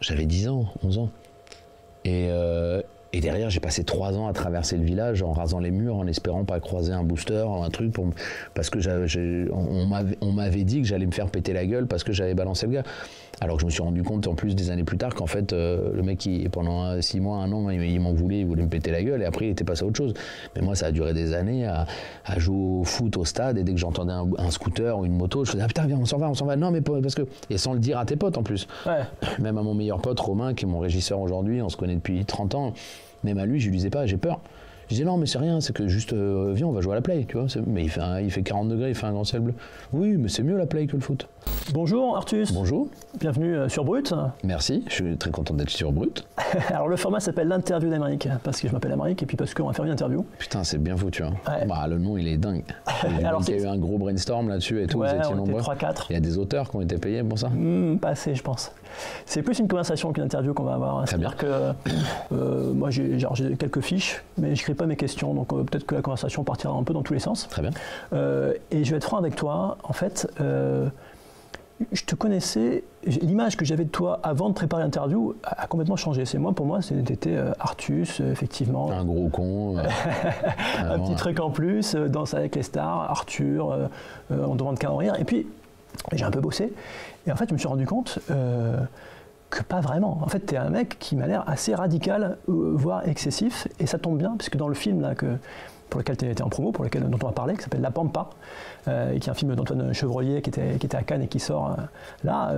J'avais 10 ans, 11 ans. Et derrière, j'ai passé 3 ans à traverser le village en rasant les murs, en espérant pas croiser un booster ou un truc, parce que on m'avait dit que j'allais me faire péter la gueule parce que j'avais balancé le gars. Alors que je me suis rendu compte en plus des années plus tard qu'en fait, le mec, pendant 6 mois, 1 an, il m'en voulait, il voulait me péter la gueule, et après il était passé à autre chose. Mais moi, ça a duré des années à jouer au foot au stade, et dès que j'entendais un scooter ou une moto, je faisais ah putain, viens, on s'en va. Non, mais parce que. Et sans le dire à tes potes en plus. Ouais. Même à mon meilleur pote Romain, qui est mon régisseur aujourd'hui, on se connaît depuis 30 ans. Même à lui, je lui disais pas, j'ai peur. Je disais non, mais c'est rien, c'est que juste, viens, on va jouer à la play, tu vois. Mais il fait 40 degrés, il fait un grand ciel bleu. Oui, mais c'est mieux la play que le foot. Bonjour Artus. Bonjour. Bienvenue sur Brut. Merci, je suis très content d'être sur Brut. Alors le format s'appelle l'interview d'Amérique, parce que je m'appelle Amérique et puis parce qu'on va faire une interview. Putain, c'est bien foutu. Hein. Ouais. Bah, le nom, il est dingue. Alors, il y a eu un gros brainstorm là-dessus et tout, ouais, vous étiez nombreux. 3-4. Il y a des auteurs qui ont été payés pour ça Pas assez, je pense. C'est plus une conversation qu'une interview qu'on va avoir. Très bien. C'est-à-dire que moi, j'ai quelques fiches, mais je n'écris pas mes questions, donc peut-être que la conversation partira un peu dans tous les sens. Très bien. Et je vais être franc avec toi. En fait, je te connaissais, l'image que j'avais de toi avant de préparer l'interview a complètement changé. Pour moi, c'était Artus, effectivement. Un gros con. Un petit truc en plus, Danse avec les stars, Arthur, on demande qu'à en rire. Et puis, j'ai un peu bossé. Et en fait, je me suis rendu compte que pas vraiment. En fait, tu es un mec qui m'a l'air assez radical, voire excessif. Et ça tombe bien, puisque dans le film là, pour lequel tu étais en promo, dont on va parler, qui s'appelle La Pampa, et qui est un film d'Antoine Chevrollier qui était à Cannes et qui sort là,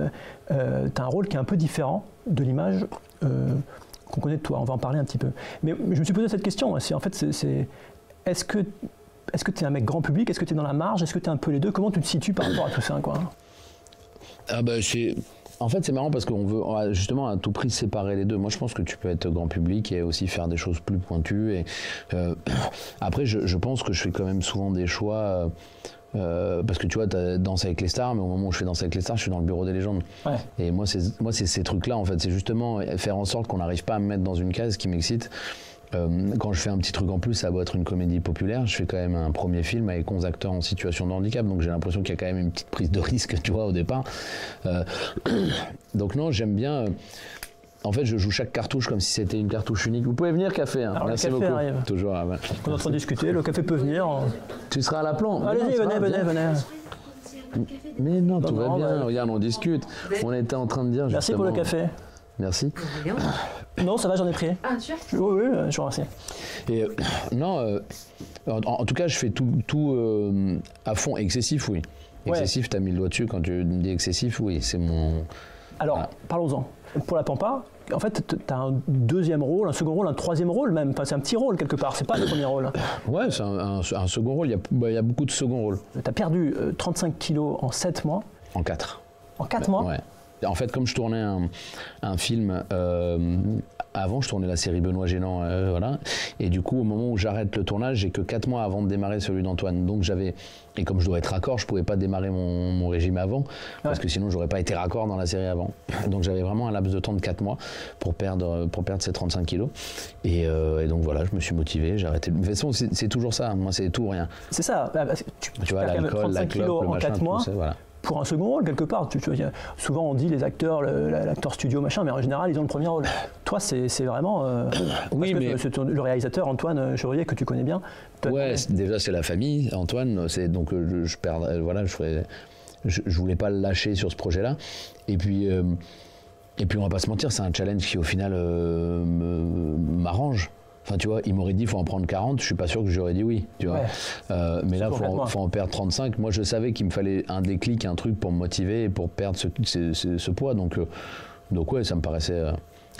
tu as un rôle qui est un peu différent de l'image qu'on connaît de toi. On va en parler un petit peu. Mais je me suis posé cette question. Est-ce que tu es un mec grand public? Est-ce que tu es dans la marge? Est-ce que tu es un peu les deux? Comment tu te situes par rapport à tout ça, quoi? Ah bah en fait, c'est marrant parce qu'on veut justement à tout prix séparer les deux. Moi, je pense que tu peux être grand public et aussi faire des choses plus pointues. Et après, je pense que je fais quand même souvent des choix. Parce que tu vois, tu Danse avec les stars, mais au moment où je fais Danse avec les stars, je suis dans le bureau des légendes. Ouais. Et moi, c'est ces trucs-là, en fait. C'est justement faire en sorte qu'on n'arrive pas à me mettre dans une case qui m'excite. Quand je fais un petit truc en plus, ça doit être une comédie populaire. Je fais quand même un premier film avec 11 acteurs en situation de handicap, donc j'ai l'impression qu'il y a quand même une petite prise de risque, tu vois, au départ. Donc non, j'aime bien. En fait, je joue chaque cartouche comme si c'était une cartouche unique. Vous pouvez venir, café. Hein. Alors, merci le café beaucoup. arrive. Toujours. On est en train de discuter. Le café peut venir. Tu seras à la plan. Allez-y, venez. Mais non, tout va bien. Bah... Regarde, on discute. On était en train de dire. Merci pour le café. Merci. Non, ça va, j'en ai pris. Ah, tu as? Oui, je vous remercie. Et non, en tout cas, je fais tout à fond. Excessif, oui. Excessif, ouais. T'as mis le doigt dessus quand tu me dis excessif, oui, c'est mon... Alors, voilà. Parlons-en. Pour La Pampa, en fait, tu as un deuxième rôle, un second rôle, un troisième rôle même. Enfin, c'est un petit rôle quelque part, c'est pas le premier rôle. Ouais, c'est un second rôle, il y a beaucoup de second rôles. Tu as perdu 35 kilos en 7 mois. En 4. En 4 mois? Ouais. En fait, comme je tournais un film, avant je tournais la série Benoît Gênant, voilà. Et du coup, au moment où j'arrête le tournage, j'ai que 4 mois avant de démarrer celui d'Antoine. Donc et comme je dois être raccord, je pouvais pas démarrer mon régime avant, parce que sinon j'aurais pas été raccord dans la série avant. Donc j'avais vraiment un laps de temps de 4 mois pour perdre ces 35 kilos. Et donc voilà, je me suis motivé, j'ai arrêté. De toute façon, c'est toujours ça, moi c'est tout ou rien. C'est ça, tu vois, l'alcool, la clope, le machin, tout ça, voilà. Pour un second rôle, quelque part. Souvent, on dit les acteurs, l'acteur studio, machin, mais en général, ils ont le premier rôle. Toi, c'est vraiment... oui, mais... C'est le réalisateur, Antoine Chevrollier, que tu connais bien. Ouais, déjà, c'est la famille. Antoine, donc voilà, je voulais pas le lâcher sur ce projet-là. Et puis, on va pas se mentir, c'est un challenge qui, au final, m'arrange. Enfin, tu vois, il m'aurait dit, il faut en prendre 40, je suis pas sûr que j'aurais dit oui, tu vois. Ouais. Mais là, il faut en perdre 35. Moi, je savais qu'il me fallait un déclic, un truc pour me motiver et pour perdre ce poids. Donc ouais, ça me paraissait...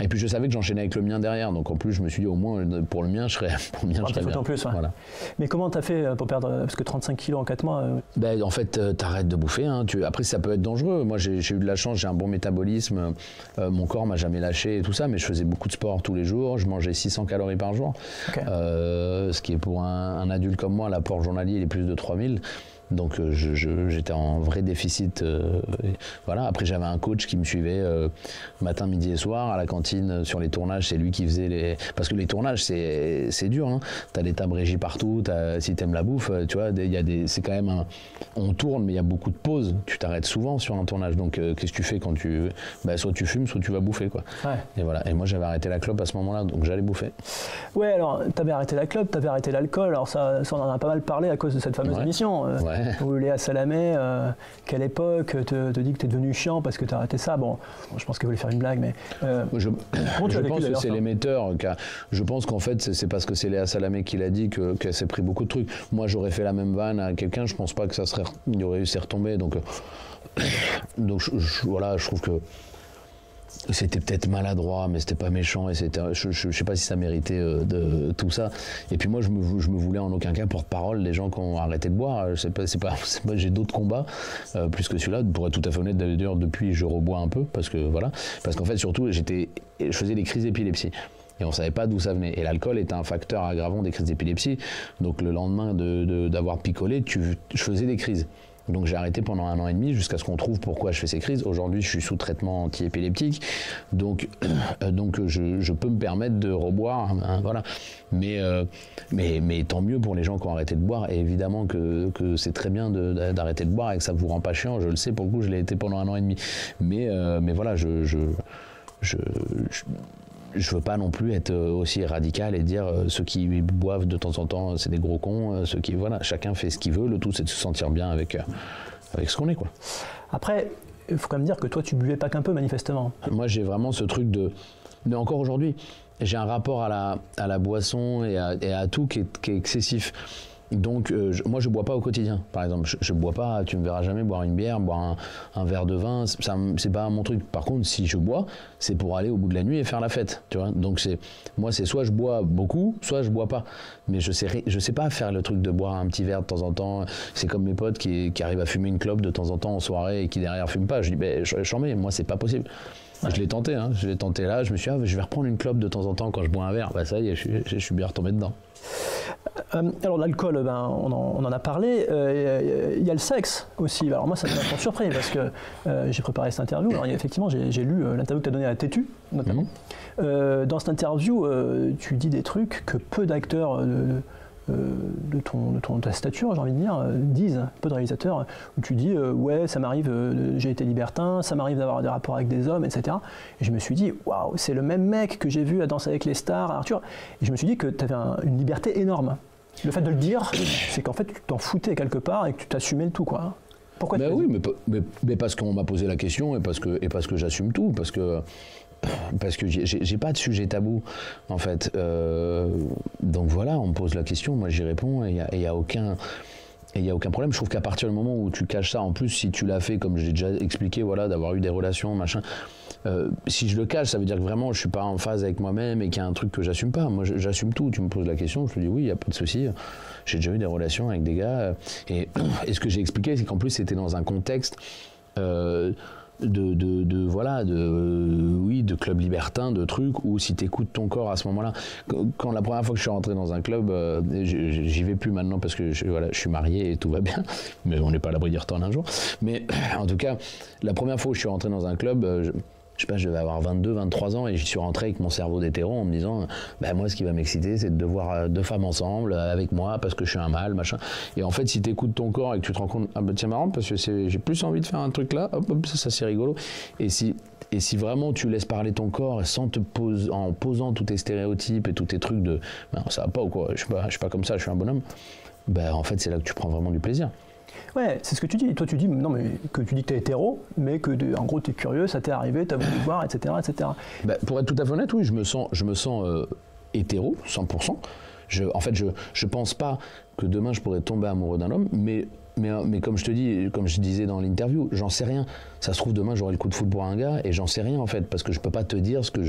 Et puis je savais que j'enchaînais avec le mien derrière, donc en plus je me suis dit au moins pour le mien je serais bien. En plus, ouais. Voilà. Mais comment t'as fait pour perdre, parce que 35 kilos en 4 mois Ben, en fait t'arrêtes de bouffer, hein. Après ça peut être dangereux, moi j'ai eu de la chance, j'ai un bon métabolisme, mon corps m'a jamais lâché et tout ça, mais je faisais beaucoup de sport tous les jours, je mangeais 600 calories par jour, okay. Ce qui est pour un adulte comme moi, l'apport journalier il est plus de 3000. Donc j'étais en vrai déficit. Voilà. Après j'avais un coach qui me suivait matin, midi et soir à la cantine sur les tournages. C'est lui qui faisait les. Parce que les tournages c'est dur. Hein. T'as des tables régies partout. Si t'aimes la bouffe, tu vois, c'est quand même on tourne, mais il y a beaucoup de pauses. Tu t'arrêtes souvent sur un tournage. Donc qu'est-ce que tu fais quand tu soit tu fumes, soit tu vas bouffer quoi. Ouais. Et voilà. Et moi j'avais arrêté la clope à ce moment-là, donc j'allais bouffer. Ouais, alors t'avais arrêté la clope, t'avais arrêté l'alcool. Alors ça on en a pas mal parlé à cause de cette fameuse émission. Où Léa Salamé, quelle époque, te dit que t'es devenu chiant parce que t'as arrêté ça. Bon, je pense qu'elle voulait faire une blague, mais... je pense que c'est l'émetteur. Je pense qu'en fait, c'est parce que c'est Léa Salamé qui l'a dit qu'elle s'est pris beaucoup de trucs. Moi, j'aurais fait la même vanne à quelqu'un, je pense pas que il y aurait eu ces retombées. Donc voilà, je trouve que c'était peut-être maladroit, mais c'était pas méchant, et je sais pas si ça méritait de tout ça. Et puis moi, je me voulais en aucun cas porte-parole des gens qui ont arrêté de boire. J'ai d'autres combats plus que celui-là. Pour être tout à fait honnête, d'ailleurs, depuis, je rebois un peu parce qu'en fait, surtout, je faisais des crises d'épilepsie. Et on ne savait pas d'où ça venait. Et l'alcool est un facteur aggravant des crises d'épilepsie. Donc le lendemain d'avoir picolé, je faisais des crises. Donc j'ai arrêté pendant 1 an et demi jusqu'à ce qu'on trouve pourquoi je fais ces crises. Aujourd'hui, je suis sous traitement anti-épileptique, donc je peux me permettre de reboire, hein, voilà. Mais tant mieux pour les gens qui ont arrêté de boire. Et évidemment que c'est très bien d'arrêter de boire et que ça vous rend pas chiant. Je le sais, pour le coup, je l'ai été pendant 1 an et demi. Mais voilà, je veux pas non plus être aussi radical et dire ceux qui boivent de temps en temps c'est des gros cons, voilà, chacun fait ce qu'il veut, le tout c'est de se sentir bien avec ce qu'on est quoi. Après, il faut quand même dire que toi tu buvais pas qu'un peu manifestement. Moi j'ai vraiment ce truc mais encore aujourd'hui, j'ai un rapport à la boisson et à tout qui est excessif. Donc moi je bois pas au quotidien, par exemple, je bois pas, tu me verras jamais boire une bière, boire un verre de vin, c'est pas mon truc. Par contre si je bois, c'est pour aller au bout de la nuit et faire la fête, tu vois. Donc c'est soit je bois beaucoup, soit je bois pas. Mais je sais pas faire le truc de boire un petit verre de temps en temps. C'est comme mes potes qui arrivent à fumer une clope de temps en temps en soirée et qui derrière fument pas. Je dis j'en mets, moi c'est pas possible. Ouais. Je l'ai tenté là, je me suis dit je vais reprendre une clope de temps en temps quand je bois un verre. Ça y est, je suis bien retombé dedans. Alors l'alcool, on en a parlé, il y a le sexe aussi. Alors moi ça m'a vraiment surpris parce que j'ai préparé cette interview. Alors effectivement j'ai lu l'interview que tu as donnée à Tétu notamment. Dans cette interview, tu dis des trucs que peu d'acteurs de ta stature, j'ai envie de dire, disent, peu de réalisateurs, où tu dis ouais ça m'arrive, j'ai été libertin, ça m'arrive d'avoir des rapports avec des hommes, etc. Et je me suis dit waouh, c'est le même mec que j'ai vu à Danser avec les stars, Arthur. Et je me suis dit que tu avais une liberté énorme. Le fait de le dire, c'est qu'en fait tu t'en foutais quelque part et que tu t'assumais le tout quoi. Pourquoi oui, mais parce qu'on m'a posé la question et parce que j'assume tout, parce que j'ai pas de sujet tabou en fait, donc voilà, on me pose la question, moi j'y réponds et il y a aucun problème. Je trouve qu'à partir du moment où tu caches ça, en plus si tu l'as fait comme j'ai déjà expliqué, voilà, d'avoir eu des relations machin, si je le cache, ça veut dire que vraiment je suis pas en phase avec moi-même et qu'il y a un truc que j'assume pas. Moi j'assume tout, tu me poses la question, je te dis oui, il y a pas de souci. J'ai déjà eu des relations avec des gars et ce que j'ai expliqué, c'est qu'en plus c'était dans un contexte de club libertin, de trucs où si t'écoutes ton corps à ce moment-là, quand la première fois que je suis rentré dans un club, j'y vais plus maintenant parce que je suis marié et tout va bien, mais on n'est pas à l'abri d'y retourner un jour. Mais en tout cas, la première fois où je suis rentré dans un club, je sais pas, je devais avoir 22, 23 ans et j'y suis rentré avec mon cerveau d'hétéro en me disant moi ce qui va m'exciter c'est de voir 2 femmes ensemble avec moi parce que je suis un mâle machin. Et en fait si t'écoutes ton corps et que tu te rends compte tiens marrant parce que j'ai plus envie de faire un truc là, hop ça c'est rigolo. Et si vraiment tu laisses parler ton corps sans en posant tous tes stéréotypes et tous tes trucs de ça va pas ou quoi, je suis pas comme ça, je suis un bonhomme, en fait c'est là que tu prends vraiment du plaisir. Ouais, c'est ce que tu dis. Toi, tu dis que t'es hétéro, mais que en gros t'es curieux, ça t'est arrivé, t'as voulu voir, etc., etc. Pour être tout à fait honnête, oui, je me sens hétéro, 100%. Je pense pas que demain je pourrais tomber amoureux d'un homme, mais comme je disais dans l'interview, j'en sais rien. Ça se trouve demain j'aurai le coup de foudre pour un gars et j'en sais rien en fait parce que je peux pas te dire ce que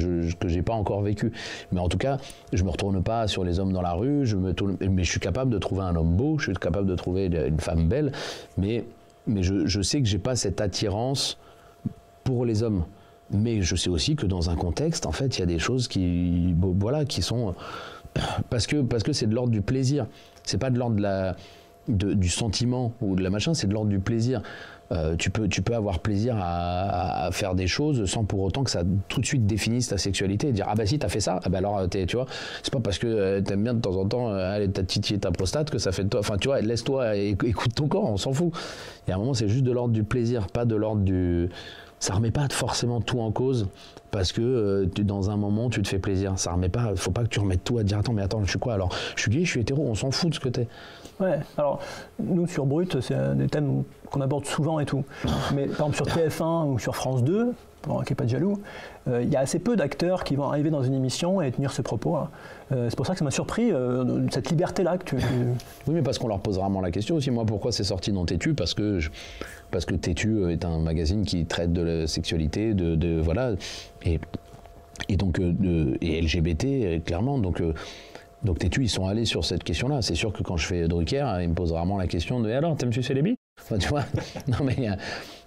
j'ai pas encore vécu. Mais en tout cas, je me retourne pas sur les hommes dans la rue. Mais je suis capable de trouver un homme beau, je suis capable de trouver une femme belle. Mais je sais que j'ai pas cette attirance pour les hommes. Mais je sais aussi que dans un contexte, en fait, il y a des choses qui sont parce que c'est de l'ordre du plaisir. C'est pas de l'ordre de du sentiment ou de la machin, c'est de l'ordre du plaisir. Tu peux avoir plaisir à faire des choses sans pour autant que ça tout de suite définisse ta sexualité et dire ah bah si t'as fait ça, ah bah alors tu vois, c'est pas parce que t'aimes bien de temps en temps aller t'as titillé ta prostate que ça fait de toi, enfin tu vois, laisse-toi, écoute ton corps, on s'en fout. Et à un moment c'est juste de l'ordre du plaisir, pas de l'ordre du... Ça remet pas forcément tout en cause parce que dans un moment tu te fais plaisir, ça remet pas, faut pas que tu remettes tout à dire attends je suis quoi alors, je suis gay, je suis hétéro, on s'en fout de ce que t'es. Ouais, alors nous sur Brut, c'est un des thèmes qu'on aborde souvent et tout. Mais par exemple sur TF1 ou sur France 2, pour qu'il n'y ait pas de jaloux, il y a assez peu d'acteurs qui vont arriver dans une émission et tenir ce propos. C'est pour ça que ça m'a surpris, cette liberté-là que tu... Oui, mais parce qu'on leur pose rarement la question aussi. Moi, pourquoi c'est sorti dans Tétu ? Parce que Tétu est un magazine qui traite de la sexualité, voilà, et donc et LGBT clairement. Donc Tétu, ils sont allés sur cette question-là. C'est sûr que quand je fais Drucker, ils me posent rarement la question de « Alors, t'aimes sucer les bites ?» Enfin, tu vois, non mais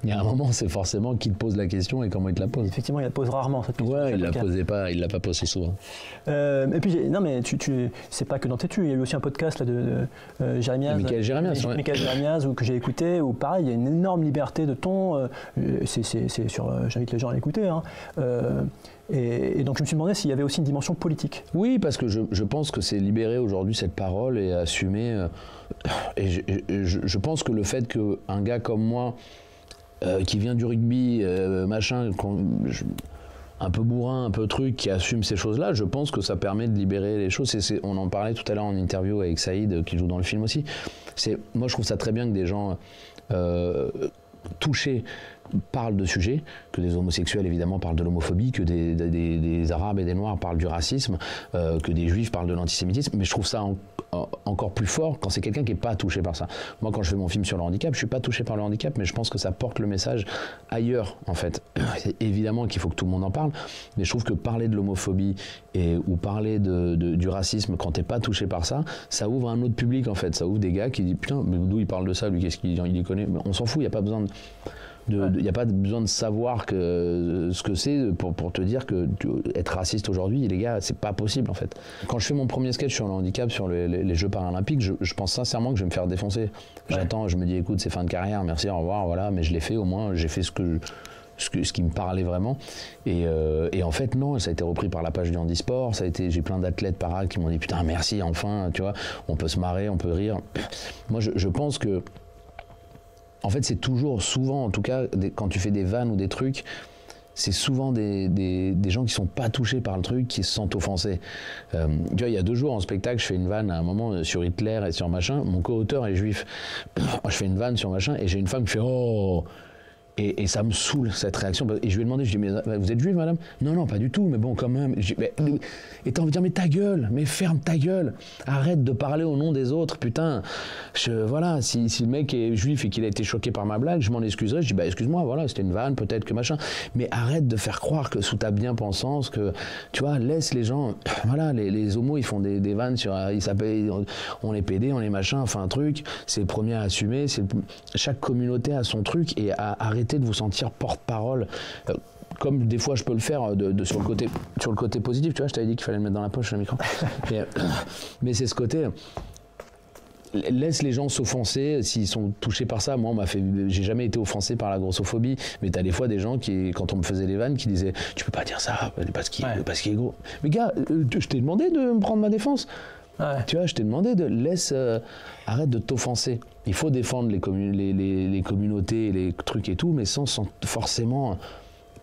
il y a un moment, c'est forcément qui te pose la question et comment il te la pose. Effectivement, il la pose rarement cette question. Ouais, il l'a pas posée souvent. Et puis, non mais c'est pas que dans Tétu, il y a eu aussi un podcast là, de Jérémiaz. Michael Jérémiaz, que j'ai écouté, où pareil, il y a une énorme liberté de ton. J'invite les gens à l'écouter. Hein. Et donc je me suis demandé s'il y avait aussi une dimension politique. Oui, parce que je pense que c'est libérer aujourd'hui cette parole et assumer. Je pense que le fait qu'un gars comme moi, qui vient du rugby, machin, un peu bourrin, un peu truc, qui assume ces choses-là, je pense que ça permet de libérer les choses. On en parlait tout à l'heure en interview avec Saïd, qui joue dans le film aussi. Moi, je trouve ça très bien que des gens touchés parlent de sujets, que des homosexuels évidemment parlent de l'homophobie, que des Arabes et des Noirs parlent du racisme, que des Juifs parlent de l'antisémitisme, mais je trouve ça encore plus fort quand c'est quelqu'un qui n'est pas touché par ça. Moi, quand je fais mon film sur le handicap, je ne suis pas touché par le handicap, mais je pense que ça porte le message ailleurs, en fait. C'est évidemment qu'il faut que tout le monde en parle, mais je trouve que parler de l'homophobie ou parler du racisme quand tu n'es pas touché par ça, ça ouvre un autre public, en fait. Ça ouvre des gars qui disent « Putain, mais d'où il parle de ça, lui, qu'est-ce qu'il y connaît ?» On s'en fout, il n'y a pas besoin il n'y a pas besoin de savoir ce que c'est pour te dire que être raciste aujourd'hui, les gars, c'est pas possible en fait. Quand je fais mon premier sketch sur le handicap, sur les Jeux paralympiques, je pense sincèrement que je vais me faire défoncer. J'attends, je me dis écoute, c'est fin de carrière, merci, au revoir, voilà, mais je l'ai fait au moins, j'ai fait ce qui me parlait vraiment. Et en fait, non, ça a été repris par la page du handisport, j'ai plein d'athlètes para qui m'ont dit putain, merci, enfin, tu vois, on peut se marrer, on peut rire. Moi, je pense que en fait, c'est toujours, souvent, en tout cas, quand tu fais des vannes ou des trucs, c'est souvent des gens qui sont pas touchés par le truc, qui se sentent offensés. Tu vois, il y a 2 jours en spectacle, je fais une vanne à un moment sur Hitler et sur machin. Mon co-auteur est juif. Je fais une vanne sur machin et j'ai une femme qui fait « Oh !» Et ça me saoule, cette réaction. Et je lui ai demandé, je lui ai dit, mais vous êtes juive, madame ? Non, non, pas du tout, mais bon, quand même. Et t'as envie de dire, mais ta gueule, mais ferme ta gueule. Arrête de parler au nom des autres, putain. Voilà, si le mec est juif et qu'il a été choqué par ma blague, je m'en excuserai. Je dis, bah excuse-moi, voilà, c'était une vanne, peut-être que machin. Mais arrête de faire croire que sous ta bien-pensance, que, tu vois, laisse les gens, voilà, les homos, ils font des vannes sur, ils s'appellent, on les PD, on les machin, enfin un truc. C'est le premier à assumer, chaque communauté a son truc et arrêtez de vous sentir porte-parole, comme des fois je peux le faire sur le côté positif, tu vois, je t'avais dit qu'il fallait le mettre dans la poche le micro. Mais c'est ce côté, laisse les gens s'offenser s'ils sont touchés par ça. Moi, j'ai jamais été offensé par la grossophobie, mais t'as des fois des gens qui, quand on me faisait des vannes, qui disaient tu peux pas dire ça parce qu'il est gros. Mais gars, je t'ai demandé de me prendre ma défense. Ouais. Tu vois, je t'ai demandé arrête de t'offenser. Il faut défendre les communautés, les trucs et tout, mais sans forcément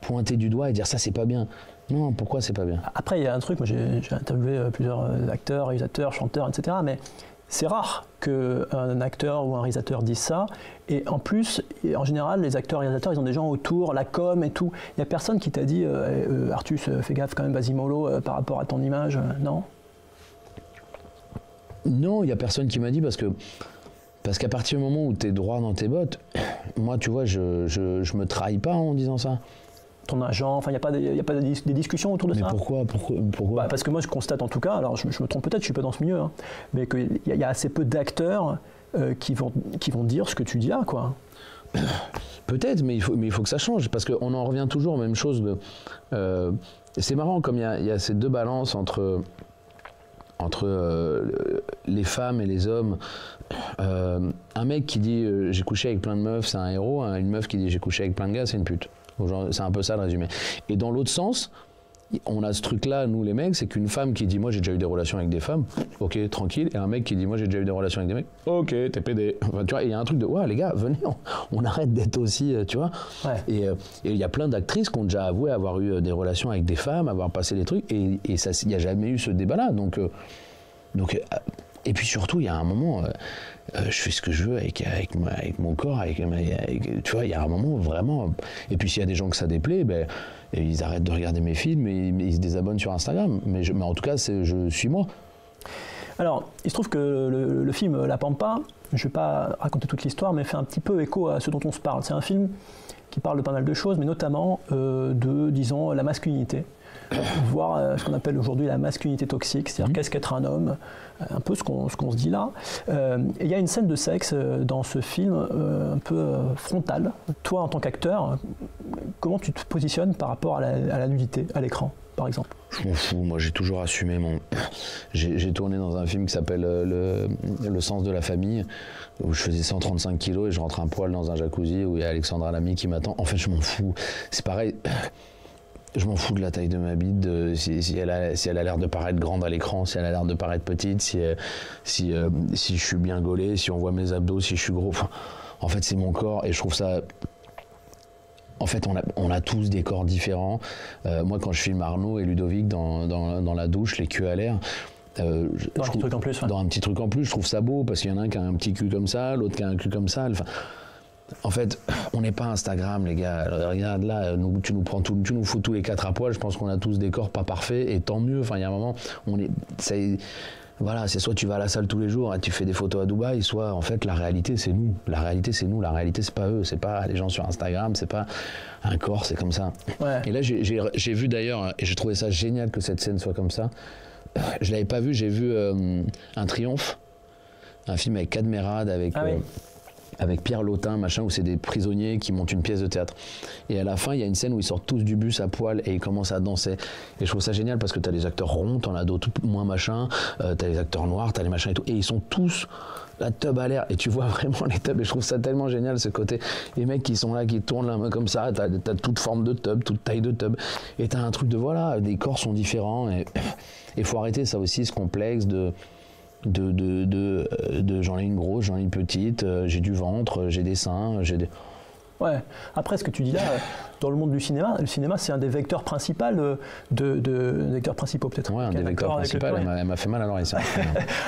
pointer du doigt et dire ça c'est pas bien. Non, pourquoi c'est pas bien ? Après, il y a un truc, moi j'ai interviewé plusieurs acteurs, réalisateurs, chanteurs, etc. Mais c'est rare qu'un acteur ou un réalisateur dise ça. Et en plus, en général, les acteurs et réalisateurs, ils ont des gens autour, la com et tout. Il n'y a personne qui t'a dit Artus, fais gaffe quand même, vas-y mollo par rapport à ton image, non ? Non, il n'y a personne qui m'a dit parce qu'à partir du moment où tu es droit dans tes bottes, moi, tu vois, je me trahis pas en disant ça. Ton agent, enfin, il n'y a pas des discussions autour de ça ? Mais pourquoi ? Bah, parce que moi, je constate en tout cas, alors je me trompe peut-être, je ne suis pas dans ce milieu, hein, mais qu'il y a assez peu d'acteurs qui vont dire ce que tu dis là, quoi. Peut-être, mais il faut que ça change, parce qu'on en revient toujours aux mêmes choses. C'est marrant, comme il y a ces 2 balances entre les femmes et les hommes. Un mec qui dit j'ai couché avec plein de meufs, c'est un héros. Une meuf qui dit j'ai couché avec plein de gars, c'est une pute. C'est un peu ça le résumé. Et dans l'autre sens, on a ce truc-là, nous les mecs, c'est qu'une femme qui dit moi j'ai déjà eu des relations avec des femmes, ok, tranquille, et un mec qui dit moi j'ai déjà eu des relations avec des mecs, ok, t'es pédé. Enfin, tu vois, il y a un truc de ouais les gars, venez, on arrête d'être aussi, tu vois. Ouais. Et il y a plein d'actrices qui ont déjà avoué avoir eu des relations avec des femmes, avoir passé des trucs, et ça, il n'y a jamais eu ce débat-là. Donc, et puis surtout, il y a un moment, je fais ce que je veux avec mon corps, tu vois, il y a un moment vraiment. Et puis s'il y a des gens que ça déplaît, ben, ils arrêtent de regarder mes films et ils se désabonnent sur Instagram. Mais en tout cas, je suis moi. Alors, il se trouve que le film La Pampa, je ne vais pas raconter toute l'histoire, mais fait un petit peu écho à ce dont on se parle. C'est un film qui parle de pas mal de choses, mais notamment disons, la masculinité. Voir ce qu'on appelle aujourd'hui la masculinité toxique, c'est-à-dire qu'est-ce qu'être un homme, un peu ce qu'on se dit là. Et il y a une scène de sexe dans ce film un peu frontale. Toi, en tant qu'acteur, comment tu te positionnes par rapport à la nudité, à l'écran, par exemple? Je m'en fous, moi j'ai toujours assumé J'ai tourné dans un film qui s'appelle Le sens de la famille, où je faisais 135 kilos et je rentre un poil dans un jacuzzi où il y a Alexandra Lamy qui m'attend. En fait, je m'en fous. C'est pareil. Je m'en fous de la taille de ma bite, si elle a l'air de paraître grande à l'écran, si elle a l'air de paraître petite, si je suis bien gaulé, si on voit mes abdos, si je suis gros. Enfin, en fait, c'est mon corps et je trouve ça... En fait, on a tous des corps différents. Moi, quand je filme Arnaud et Ludovic dans la douche, les culs à l'air... Dans un petit truc en plus. Ouais. Dans un petit truc en plus, je trouve ça beau, parce qu'il y en a un qui a un petit cul comme ça, l'autre qui a un cul comme ça. Enfin, en fait, on n'est pas Instagram, les gars. Regarde là, tu nous fous tous les quatre à poil. Je pense qu'on a tous des corps pas parfaits, et tant mieux. Enfin, il y a un moment, voilà, c'est soit tu vas à la salle tous les jours et tu fais des photos à Dubaï, soit en fait la réalité c'est nous. La réalité c'est nous. La réalité c'est pas eux. C'est pas les gens sur Instagram. C'est pas un corps. C'est comme ça. Ouais. Et là, j'ai vu d'ailleurs, et j'ai trouvé ça génial que cette scène soit comme ça. Je l'avais pas vu. J'ai vu Un Triomphe, un film avec Cadmerade, avec Pierre Lotin, machin, où c'est des prisonniers qui montent une pièce de théâtre. Et à la fin, il y a une scène où ils sortent tous du bus à poil et ils commencent à danser. Et je trouve ça génial parce que t'as les acteurs ronds, t'en as d'autres moins machin, t'as les acteurs noirs, t'as les machins et tout. Et ils sont tous la tub à l'air. Et tu vois vraiment les tubs. Et je trouve ça tellement génial, ce côté. Les mecs qui sont là, qui tournent la main comme ça, t'as toute forme de tub, toute taille de tub. Et t'as un truc de voilà, des corps sont différents. Et faut arrêter ça aussi, ce complexe de j'en ai une grosse, j'en ai une petite, j'ai du ventre, j'ai des seins, j'ai des... Ouais. Après, ce que tu dis là, dans le monde du cinéma, le cinéma c'est un des vecteurs principaux vecteurs principaux peut-être. Ouais, un des vecteurs principaux, elle m'a fait mal à l'oreille ça.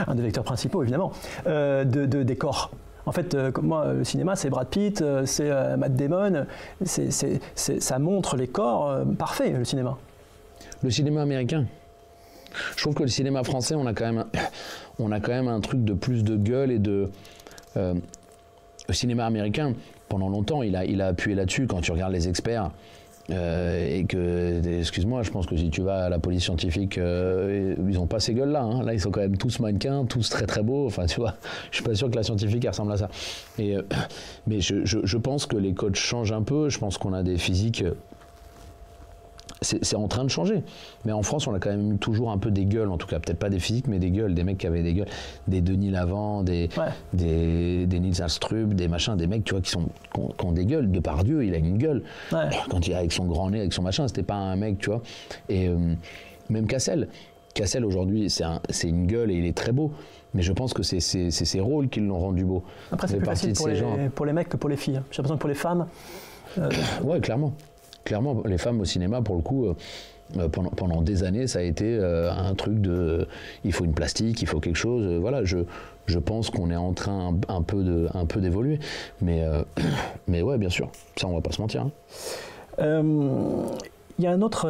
Un des vecteurs principaux évidemment, des corps. En fait, moi, le cinéma, c'est Brad Pitt, c'est Matt Damon, ça montre les corps parfaits, le cinéma. Le cinéma américain. Je trouve que le cinéma français, on a quand même un truc de plus de gueule et de... le cinéma américain, pendant longtemps, il a appuyé là-dessus. Quand tu regardes les experts, et que, excuse-moi, je pense que si tu vas à la police scientifique, ils n'ont pas ces gueules-là. Hein. Là, ils sont quand même tous mannequins, tous très très beaux. Enfin, tu vois, je suis pas sûr que la scientifique elle ressemble à ça. Mais je pense que les codes changent un peu. Je pense qu'on a des physiques... C'est en train de changer. Mais en France, on a quand même eu toujours un peu des gueules, en tout cas. Peut-être pas des physiques, mais des gueules. Des mecs qui avaient des gueules. Des Denis Lavant, des Nils Astrup, des machins, des mecs, tu vois, qui ont des gueules. Depardieu, il a une gueule. Ouais. Quand il est avec son grand nez, avec son machin, c'était pas un mec, tu vois. Et même Cassel. Cassel, aujourd'hui, c'est une gueule et il est très beau. Mais je pense que c'est ses rôles qui l'ont rendu beau. Après, c'est plus facile pour les mecs que pour les filles. J'ai l'impression que pour les femmes... Ouais, clairement. Clairement, les femmes au cinéma, pour le coup, pendant des années, ça a été un truc de... Il faut une plastique, il faut quelque chose. Voilà, je pense qu'on est en train un peu d'évoluer. Mais ouais, bien sûr, ça, on va pas se mentir. Hein. Il y a une autre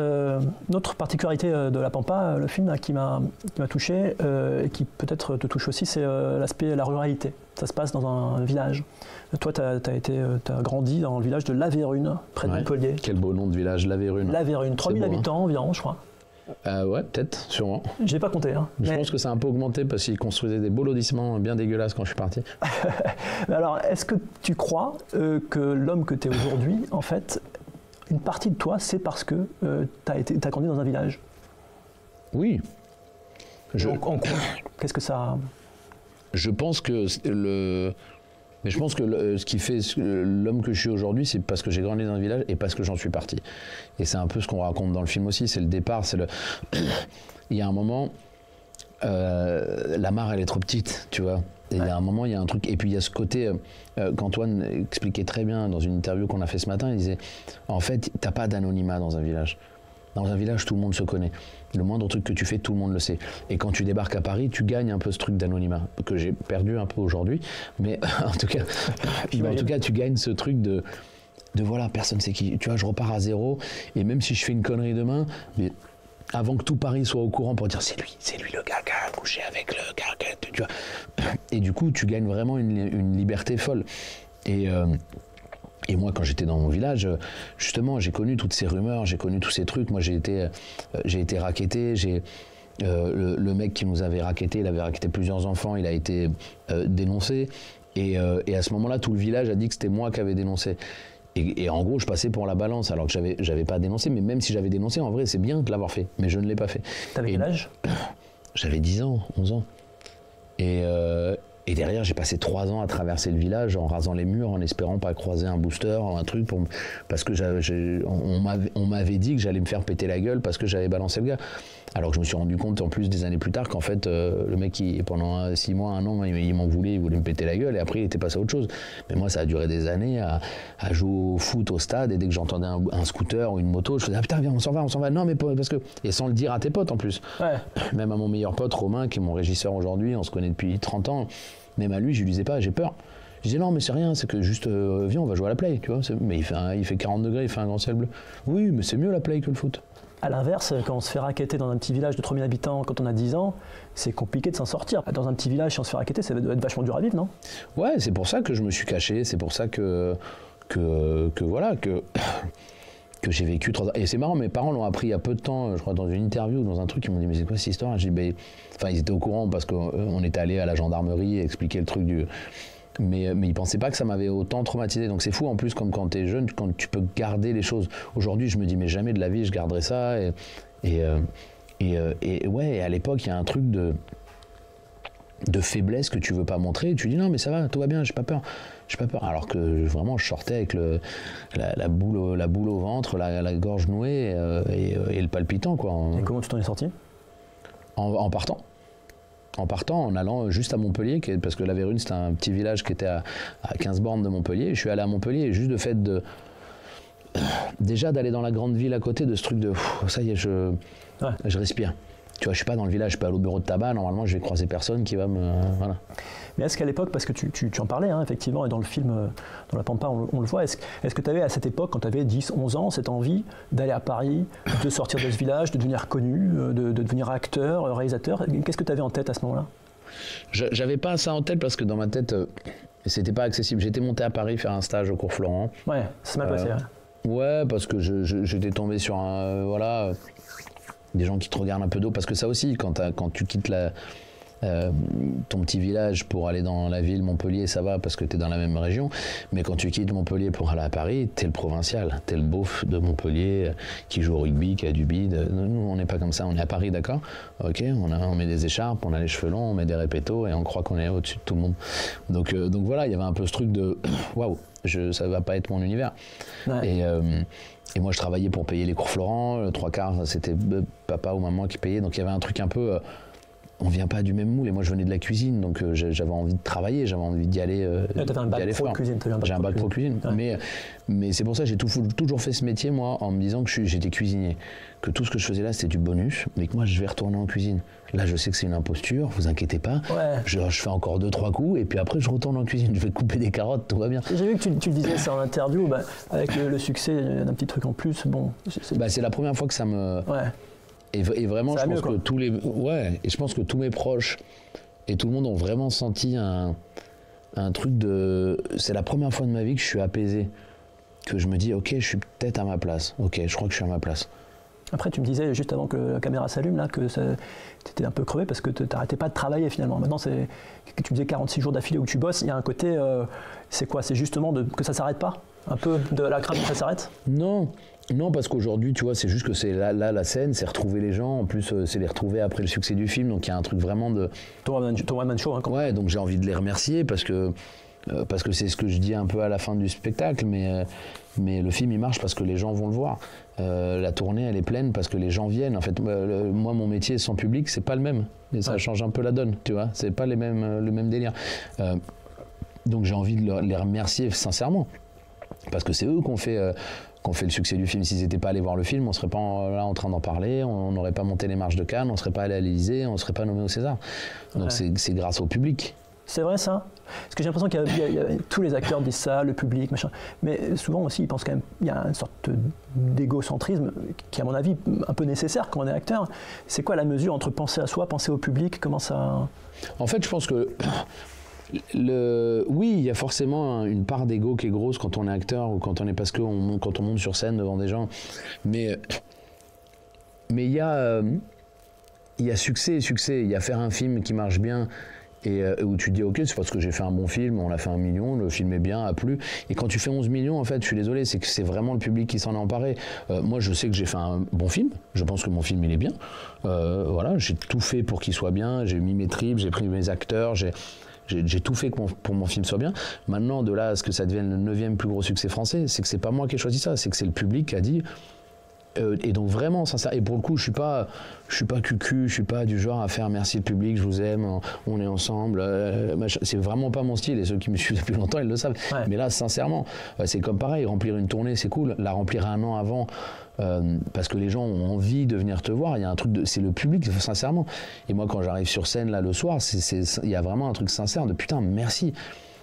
particularité de La Pampa, le film, qui m'a touché, et qui peut-être te touche aussi, c'est l'aspect, la ruralité. Ça se passe dans un village. Toi, tu as grandi dans le village de La Vérune, près de Montpellier. Quel beau nom de village, La Vérune. La Vérune, 3000 habitants environ, je crois. Ouais, peut-être, sûrement. J'ai pas compté. Hein, je pense que ça a un peu augmenté parce qu'ils construisaient des beaux lotissements bien dégueulasses quand je suis parti. Alors, est-ce que tu crois que l'homme que tu es aujourd'hui, en fait, une partie de toi, c'est parce que tu as grandi dans un village? Oui. Qu'est-ce que ça... Je pense que mais je pense que ce qui fait l'homme que je suis aujourd'hui, c'est parce que j'ai grandi dans un village et parce que j'en suis parti. Et c'est un peu ce qu'on raconte dans le film aussi, c'est le départ, il y a un moment, la mare elle est trop petite, tu vois. Et il y a un moment, il y a un truc, et puis il y a ce côté qu'Antoine expliquait très bien dans une interview qu'on a fait ce matin, il disait, en fait, t'as pas d'anonymat dans un village. Dans un village, tout le monde se connaît. Le moindre truc que tu fais, tout le monde le sait. Et quand tu débarques à Paris, tu gagnes un peu ce truc d'anonymat, que j'ai perdu un peu aujourd'hui. Mais en tout cas, tu gagnes ce truc de voilà, personne sait qui. Tu vois, je repars à zéro. Et même si je fais une connerie demain, mais avant que tout Paris soit au courant pour dire c'est lui le gars qui a couché avec le gars, tu vois. Et du coup, tu gagnes vraiment une liberté folle. Et moi, quand j'étais dans mon village, justement, j'ai connu toutes ces rumeurs, j'ai connu tous ces trucs. Moi, j'ai été racketté. Le mec qui nous avait racketté, il avait racketté plusieurs enfants, il a été dénoncé. Et à ce moment-là, tout le village a dit que c'était moi qui avais dénoncé. Et en gros, je passais pour la balance, alors que j'avais pas dénoncé. Mais même si j'avais dénoncé, en vrai, c'est bien de l'avoir fait. Mais je ne l'ai pas fait. T'avais quel âge ? J'avais 10 ans, 11 ans. Et derrière, j'ai passé 3 ans à traverser le village en rasant les murs, en espérant pas croiser un booster, un truc, parce que on m'avait dit que j'allais me faire péter la gueule parce que j'avais balancé le gars. Alors que je me suis rendu compte en plus des années plus tard qu'en fait, le mec, pendant 6 mois, 1 an, il m'en voulait, il voulait me péter la gueule, et après il était passé à autre chose. Mais moi, ça a duré des années à jouer au foot au stade, et dès que j'entendais un scooter ou une moto, je faisais « Ah putain, viens, on s'en va. » Non, mais parce que... Et sans le dire à tes potes en plus. Ouais. Même à mon meilleur pote, Romain, qui est mon régisseur aujourd'hui, on se connaît depuis 30 ans, même à lui, je lui disais pas, j'ai peur. Je disais non, mais c'est rien, c'est que juste, viens, on va jouer à la play, tu vois. Mais il fait 40 degrés, il fait un grand ciel bleu. Oui, mais c'est mieux la play que le foot. À l'inverse, quand on se fait racketter dans un petit village de 3000 habitants quand on a 10 ans, c'est compliqué de s'en sortir. Dans un petit village, si on se fait racketter, ça doit être vachement dur à vivre, non ? Ouais, c'est pour ça que je me suis caché, c'est pour ça que j'ai vécu 3 ans. Et c'est marrant, mes parents l'ont appris il y a peu de temps, je crois dans une interview, dans un truc, ils m'ont dit mais c'est quoi cette histoire ? J'ai dit ils étaient au courant parce qu'on était allé à la gendarmerie expliquer le truc du... Mais ils pensaient pas que ça m'avait autant traumatisé. Donc c'est fou en plus, comme quand t'es jeune, quand tu peux garder les choses. Aujourd'hui, je me dis mais jamais de la vie je garderai ça. Et ouais, à l'époque, il y a un truc de faiblesse que tu veux pas montrer. Et tu dis non mais ça va, tout va bien, j'ai pas peur. Alors que vraiment, je sortais avec la boule au ventre, la gorge nouée et le palpitant, quoi. Et comment tu t'en es sorti ? En partant. En allant juste à Montpellier, parce que La Vérune, c'était un petit village qui était à 15 bornes de Montpellier. Je suis allé à Montpellier et juste le fait déjà d'aller dans la grande ville à côté, de ce truc de ça y est, je respire. Tu vois, je suis pas dans le village, je peux aller au bureau de tabac, normalement je vais croiser personne qui va me... Voilà. Mais est-ce qu'à l'époque, parce que tu en parlais, hein, effectivement, et dans le film, dans La Pampa, on le voit, est-ce que tu avais à cette époque, quand tu avais 10, 11 ans, cette envie d'aller à Paris, de sortir de ce village, de devenir connu, de devenir acteur, réalisateur ? Qu'est-ce que tu avais en tête à ce moment-là ? J'avais pas ça en tête parce que dans ma tête, c'était pas accessible. J'étais monté à Paris faire un stage au cours Florent. Ouais, ça m'a passé. Ouais, parce que j'étais tombé sur des gens qui te regardent un peu d'eau, parce que ça aussi, quand tu quittes ton petit village pour aller dans la ville, Montpellier, ça va parce que t'es dans la même région, mais quand tu quittes Montpellier pour aller à Paris, t'es le provincial, t'es le beauf de Montpellier qui joue au rugby, qui a du bide. Nous, on n'est pas comme ça, on est à Paris, d'accord ? Ok, on met des écharpes, on a les cheveux longs, on met des répétos et on croit qu'on est au-dessus de tout le monde. Donc voilà, il y avait un peu ce truc de waouh, ça va pas être mon univers. Ouais. Et moi, je travaillais pour payer les cours Florent, le 3/4, c'était papa ou maman qui payait, donc il y avait un truc un peu... on vient pas du même moule, et moi je venais de la cuisine, donc j'avais envie de travailler, j'avais envie d'y aller. T'avais un bac pro cuisine. J'ai un bac pro cuisine, ouais. Mais c'est pour ça que j'ai toujours fait ce métier, moi, en me disant que j'étais cuisinier, que tout ce que je faisais là c'était du bonus, mais que moi je vais retourner en cuisine. Là je sais que c'est une imposture, vous inquiétez pas, ouais. Je fais encore 2-3 coups, et puis après je retourne en cuisine, je vais couper des carottes, tout va bien. J'ai vu que tu le disais ça en interview, avec le succès d'un petit truc en plus, bon... c'est la première fois que ça me... Ouais. Et vraiment, je pense que je pense que tous mes proches et tout le monde ont vraiment senti un truc de... C'est la première fois de ma vie que je suis apaisé, que je me dis, ok, je suis peut-être à ma place. Ok, je crois que je suis à ma place. Après, tu me disais, juste avant que la caméra s'allume, là, que tu étais un peu crevé parce que tu n'arrêtais pas de travailler finalement. Maintenant, tu me disais 46 jours d'affilée où tu bosses, il y a un côté... c'est quoi ? C'est justement que ça ne s'arrête pas ? Un peu de la crainte que ça s'arrête ? Non, Non, parce qu'aujourd'hui, tu vois, c'est juste que c'est là la scène, c'est retrouver les gens. En plus, c'est les retrouver après le succès du film. Donc il y a un truc vraiment de... Ton one-man show, hein, ouais, donc j'ai envie de les remercier parce que c'est ce que je dis un peu à la fin du spectacle, mais le film il marche parce que les gens vont le voir. La tournée elle est pleine parce que les gens viennent. En fait, moi mon métier sans public c'est pas le même, et ça change un peu la donne, tu vois. C'est pas le même délire. Donc j'ai envie de les remercier sincèrement parce que c'est eux qu'on fait le succès du film. S'ils n'étaient pas allés voir le film, on serait pas là en train d'en parler, on n'aurait pas monté les marches de Cannes, on serait pas allé à l'Élysée, on serait pas nommé au César. Donc c'est grâce au public. C'est vrai ça? Parce que j'ai l'impression qu'il tous les acteurs disent ça, le public, machin. Mais souvent aussi, ils pensent quand même qu'il y a une sorte d'égocentrisme qui, à mon avis, un peu nécessaire quand on est acteur. C'est quoi la mesure entre penser à soi, penser au public? Comment ça... En fait, je pense que... Oui, il y a forcément une part d'ego qui est grosse quand on est acteur ou quand on est quand on monte sur scène devant des gens. Mais il y a succès et succès. Il y a faire un film qui marche bien et où tu te dis ok, c'est parce que j'ai fait un bon film, on l'a fait 1 million, le film est bien, a plu. Et quand tu fais 11 millions, en fait, je suis désolé, c'est que c'est vraiment le public qui s'en est emparé. Moi, je sais que j'ai fait un bon film. Je pense que mon film il est bien. Voilà, j'ai tout fait pour qu'il soit bien. J'ai mis mes tripes, j'ai pris mes acteurs, j'ai tout fait pour mon film soit bien. Maintenant, de là à ce que ça devienne le 9e plus gros succès français, c'est que c'est pas moi qui ai choisi ça, c'est que c'est le public qui a dit. Et donc vraiment, sincère. Et pour le coup, je suis pas cucu, je suis pas du genre à faire merci le public, je vous aime, on est ensemble. C'est vraiment pas mon style. Et ceux qui me suivent depuis longtemps, ils le savent. Ouais. Mais là, sincèrement, c'est comme pareil. Remplir une tournée, c'est cool. La remplir 1 an avant. Parce que les gens ont envie de venir te voir, il y a un truc c'est le public, sincèrement. Et moi quand j'arrive sur scène là le soir, il y a vraiment un truc sincère de putain merci.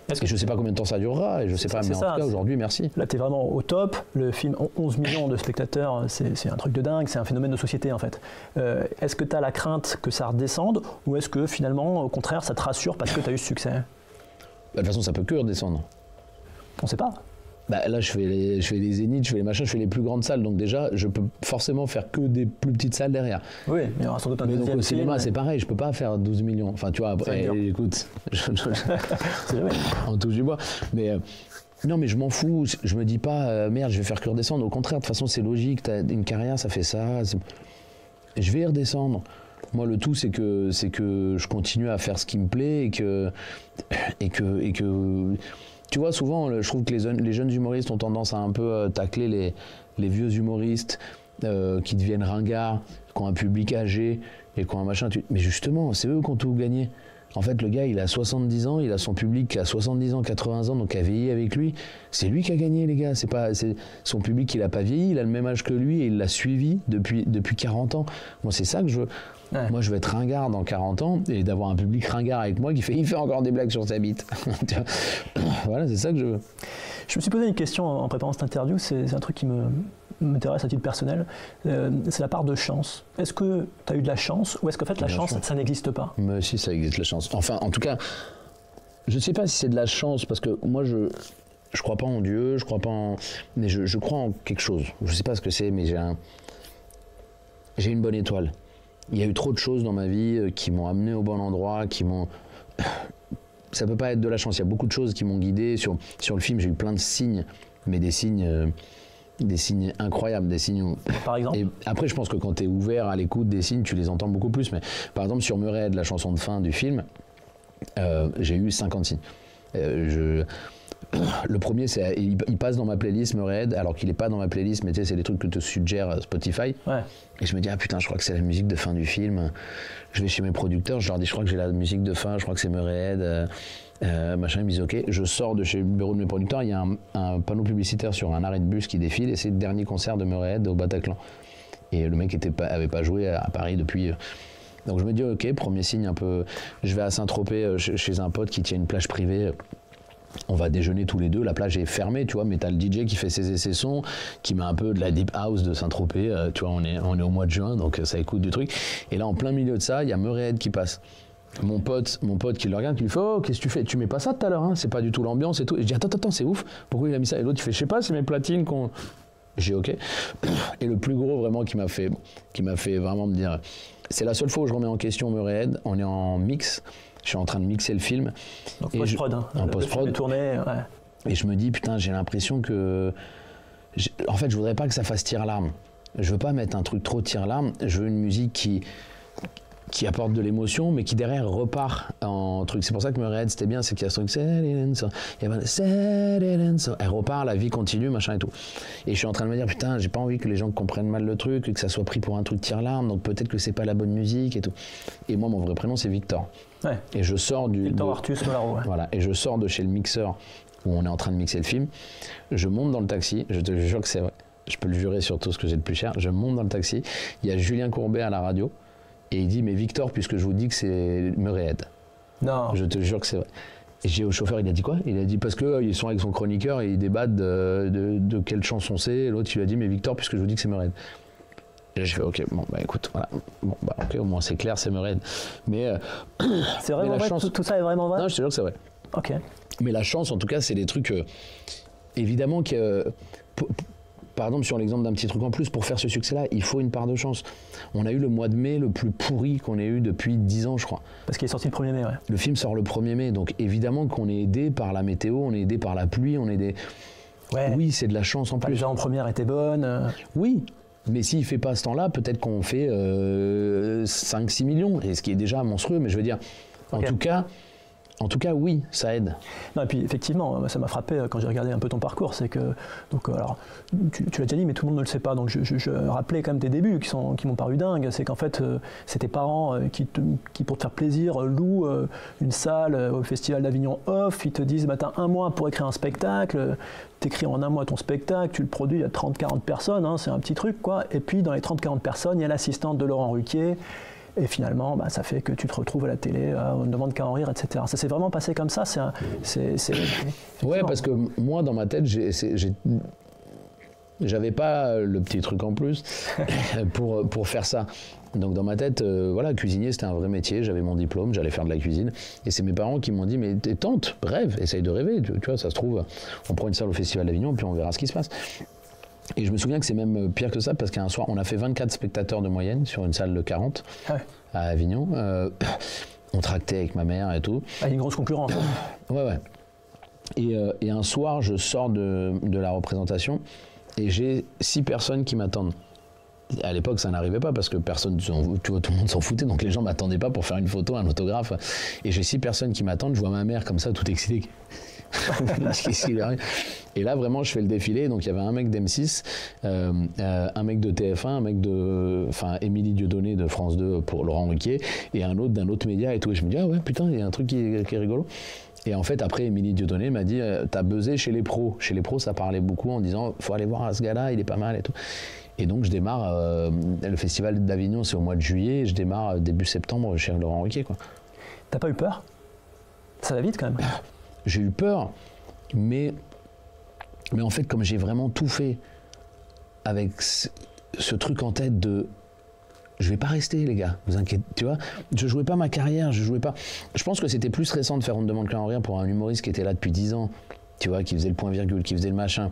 Parce que je sais pas combien de temps ça durera, et je sais pas, mais en tout cas aujourd'hui merci. Là t'es vraiment au top, le film 11 millions de spectateurs, c'est un truc de dingue, c'est un phénomène de société en fait. Est-ce que t'as la crainte que ça redescende, ou est-ce que finalement au contraire ça te rassure parce que t'as eu ce succès? De toute façon ça peut que redescendre. On sait pas. Bah là je fais les zéniths, je fais les machins, je fais les plus grandes salles, donc déjà je peux forcément faire que des plus petites salles derrière. Oui, mais il y aura sans doute un deuxième film. Mais donc au cinéma c'est pareil, je peux pas faire 12 millions. Enfin tu vois, après écoute, on touche du bois. Mais non mais je m'en fous, je me dis pas merde je vais faire que redescendre. Au contraire, de toute façon c'est logique, t'as une carrière, ça fait ça. Je vais redescendre. Moi le tout c'est que je continue à faire ce qui me plaît et que tu vois, souvent, je trouve que les jeunes humoristes ont tendance à un peu tacler les vieux humoristes qui deviennent ringards, qui ont un public âgé et qui ont un machin. Mais justement, c'est eux qui ont tout gagné. En fait, le gars, il a 70 ans, il a son public qui a 70 ans, 80 ans, donc qui a vieilli avec lui. C'est lui qui a gagné, les gars. C'est son public, il n'a pas vieilli, il a le même âge que lui et il l'a suivi depuis 40 ans. Moi, c'est ça que je veux. Ouais. Moi, je veux être ringard dans 40 ans et d'avoir un public ringard avec moi il fait encore des blagues sur sa bite. Voilà, c'est ça que je veux. Je me suis posé une question en préparant cette interview, c'est un truc qui m'intéresse à titre personnel. C'est la part de chance. Est-ce que tu as eu de la chance ou est-ce qu'en fait la chance, ça n'existe pas? Mais si, ça existe la chance. Enfin, en tout cas, je ne sais pas si c'est de la chance parce que moi, je crois pas en Dieu, je crois pas en... Mais je crois en quelque chose. Je ne sais pas ce que c'est, mais j'ai une bonne étoile. Il y a eu trop de choses dans ma vie qui m'ont amené au bon endroit, ça peut pas être de la chance, il y a beaucoup de choses qui m'ont guidé. Sur le film, j'ai eu plein de signes, mais des signes incroyables, des signes... Par exemple? Et après, je pense que quand tu es ouvert à l'écoute des signes, tu les entends beaucoup plus. Mais par exemple, sur Meuret, la chanson de fin du film, j'ai eu 50 signes. Le premier, il passe dans ma playlist Meuret, alors qu'il n'est pas dans ma playlist, mais tu sais, c'est des trucs que te suggère Spotify. Ouais. Et je me dis, ah putain, je crois que c'est la musique de fin du film. Je vais chez mes producteurs, je leur dis, je crois que j'ai la musique de fin, je crois que c'est Meuret, machin. Ils me disent, ok. Je sors de chez le bureau de mes producteurs, il y a un panneau publicitaire sur un arrêt de bus qui défile, et c'est le dernier concert de Meuret au Bataclan. Et le mec avait pas joué à Paris depuis. Donc je me dis, ok, premier signe un peu. Je vais à Saint-Tropez chez un pote qui tient une plage privée. On va déjeuner tous les deux, la plage est fermée, tu vois, mais t'as le DJ qui fait ses essais sons, qui met un peu de la deep house de Saint-Tropez, tu vois, on est au mois de juin, donc ça écoute du truc. Et là, en plein milieu de ça, il y a Meuret qui passe. Mon pote qui le regarde, qui lui fait, oh, qu'est-ce que tu fais? Tu mets pas ça tout à l'heure, hein, c'est pas du tout l'ambiance et tout. Et je dis, attends, c'est ouf, pourquoi il a mis ça? Et l'autre, il fait, je sais pas, c'est mes platines qu'on... J'ai ok. Et le plus gros, vraiment, qui m'a fait vraiment me dire, c'est la seule fois où je remets en question Meuret, on est en mix. Je suis en train de mixer le film. Donc post-prod, hein. En post-prod. Tourné, ouais. Et je me dis, putain, j'ai l'impression que En fait, je voudrais pas que ça fasse tire-larme. Je veux pas mettre un truc trop tire-larme. Je veux une musique qui apporte de l'émotion, mais qui derrière repart en truc. C'est pour ça que Murray c'était bien, c'est qu'il y a ce truc, elle repart, la vie continue, machin et tout. Et je suis en train de me dire, putain, j'ai pas envie que les gens comprennent mal le truc, que ça soit pris pour un truc tire-larme, donc peut-être que c'est pas la bonne musique et tout. Et moi, mon vrai prénom, c'est Victor. Ouais. Et je sors Victor Artus Molaro. Ouais. Voilà, et je sors de chez le mixeur où on est en train de mixer le film. Je monte dans le taxi, je te jure que c'est vrai. Je peux le jurer sur tout ce que j'ai de plus cher. Je monte dans le taxi, il y a Julien Courbet à la radio. Et il dit, mais Victor, puisque je vous dis que c'est Murayhead. Non. Je te jure que c'est vrai. Et j'ai au chauffeur, il a dit quoi? Il a dit, parce qu'ils sont avec son chroniqueur et ils débattent de quelle chanson c'est. Et l'autre, il lui a dit, mais Victor, puisque je vous dis que c'est Murayhead. Et là, j'ai fait, ok, bon, bah écoute, voilà. Bon, bah ok, au moins c'est clair, c'est Murayhead. Mais. C'est vraiment vrai, chance... tout ça est vraiment vrai? Non, je te jure que c'est vrai. Ok. Mais la chance, en tout cas, c'est des trucs. Évidemment que. Par exemple, sur l'exemple d'un petit truc en plus, pour faire ce succès-là, il faut une part de chance. On a eu le mois de mai le plus pourri qu'on ait eu depuis 10 ans, je crois. Parce qu'il est sorti le 1er mai, ouais. Le film sort le 1er mai, donc évidemment qu'on est aidé par la météo, on est aidé par la pluie, on est aidé... Ouais. Oui, c'est de la chance en plus. Les en-première étaient bonnes. Oui, mais s'il ne fait pas ce temps-là, peut-être qu'on fait 5-6 millions, et ce qui est déjà monstrueux, mais je veux dire, okay. En tout cas, oui, ça aide. Non, et puis effectivement, ça m'a frappé quand j'ai regardé un peu ton parcours, c'est que, donc alors, tu l'as déjà dit, mais tout le monde ne le sait pas, donc je rappelais quand même tes débuts qui m'ont paru dingues, c'est qu'en fait, c'est tes parents qui, pour te faire plaisir, louent une salle au Festival d'Avignon Off, ils te disent, bah, t'as un mois pour écrire un spectacle, t'écris en un mois ton spectacle, tu le produis, il y a 30-40 personnes, hein, c'est un petit truc, quoi, et puis dans les 30-40 personnes, il y a l'assistante de Laurent Ruquier. Et finalement, bah, ça fait que tu te retrouves à la télé, on ne demande qu'à en rire, etc. Ça s'est vraiment passé comme ça. Ouais, parce que moi, dans ma tête, j'avais pas le petit truc en plus pour faire ça. Donc dans ma tête, voilà, cuisinier, c'était un vrai métier. J'avais mon diplôme, j'allais faire de la cuisine. Et c'est mes parents qui m'ont dit, mais tente, rêve, essaye de rêver. Tu vois, ça se trouve, on prend une salle au Festival d'Avignon, puis on verra ce qui se passe. Et je me souviens que c'est même pire que ça, parce qu'un soir, on a fait 24 spectateurs de moyenne sur une salle de 40 à Avignon. On tractait avec ma mère et tout. Ah, il y a une grosse concurrence. Ouais. Et un soir, je sors de la représentation et j'ai 6 personnes qui m'attendent. À l'époque, ça n'arrivait pas parce que personne, tu vois, tout le monde s'en foutait, donc les gens m'attendaient pas pour faire une photo, un autographe. Et j'ai 6 personnes qui m'attendent, je vois ma mère comme ça, toute excitée. Et là vraiment je fais le défilé, donc il y avait un mec d'M6, un mec de TF1, Émilie Dieudonné de France 2 pour Laurent Ruquier, et un autre d'un autre média et tout, et je me dis ah ouais putain, il y a un truc qui est rigolo. Et en fait après Émilie Dieudonné m'a dit t'as buzzé chez les pros ça parlait beaucoup en disant faut aller voir ce gars là, il est pas mal et tout. Et donc je démarre, le festival d'Avignon c'est au mois de juillet, et je démarre début septembre chez Laurent Ruquier, quoi. T'as pas eu peur? Ça va vite quand même. J'ai eu peur, mais en fait, comme j'ai vraiment tout fait avec ce truc en tête de je vais pas rester, les gars, vous inquiétez, tu vois, je jouais pas ma carrière, je jouais pas. Je pense que c'était plus stressant de faire On ne demande qu'à en rire pour un humoriste qui était là depuis 10 ans, tu vois, qui faisait le point virgule, qui faisait le machin,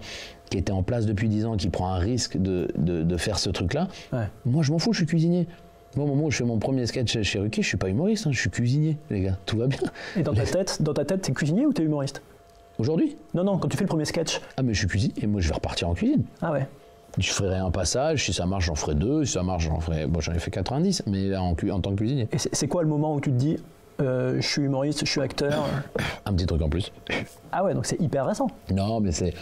qui était en place depuis 10 ans, qui prend un risque de faire ce truc-là. Ouais. Moi, je m'en fous, je suis cuisinier. Moi, au moment où je fais mon premier sketch chez Ruquier, je suis pas humoriste, hein, je suis cuisinier, les gars, tout va bien. Et dans ta tête, t'es cuisinier ou t'es humoriste? Aujourd'hui? Non, quand tu fais le premier sketch. Ah, mais je suis cuisinier, et moi je vais repartir en cuisine. Ah ouais. Je ferai un passage, si ça marche, j'en ferai 2, si ça marche, j'en ferai. Bon, j'en ai fait 90, mais en tant que cuisinier. Et c'est quoi le moment où tu te dis, je suis humoriste, je suis acteur? Un petit truc en plus. Ah ouais, donc c'est hyper récent. Non, mais c'est.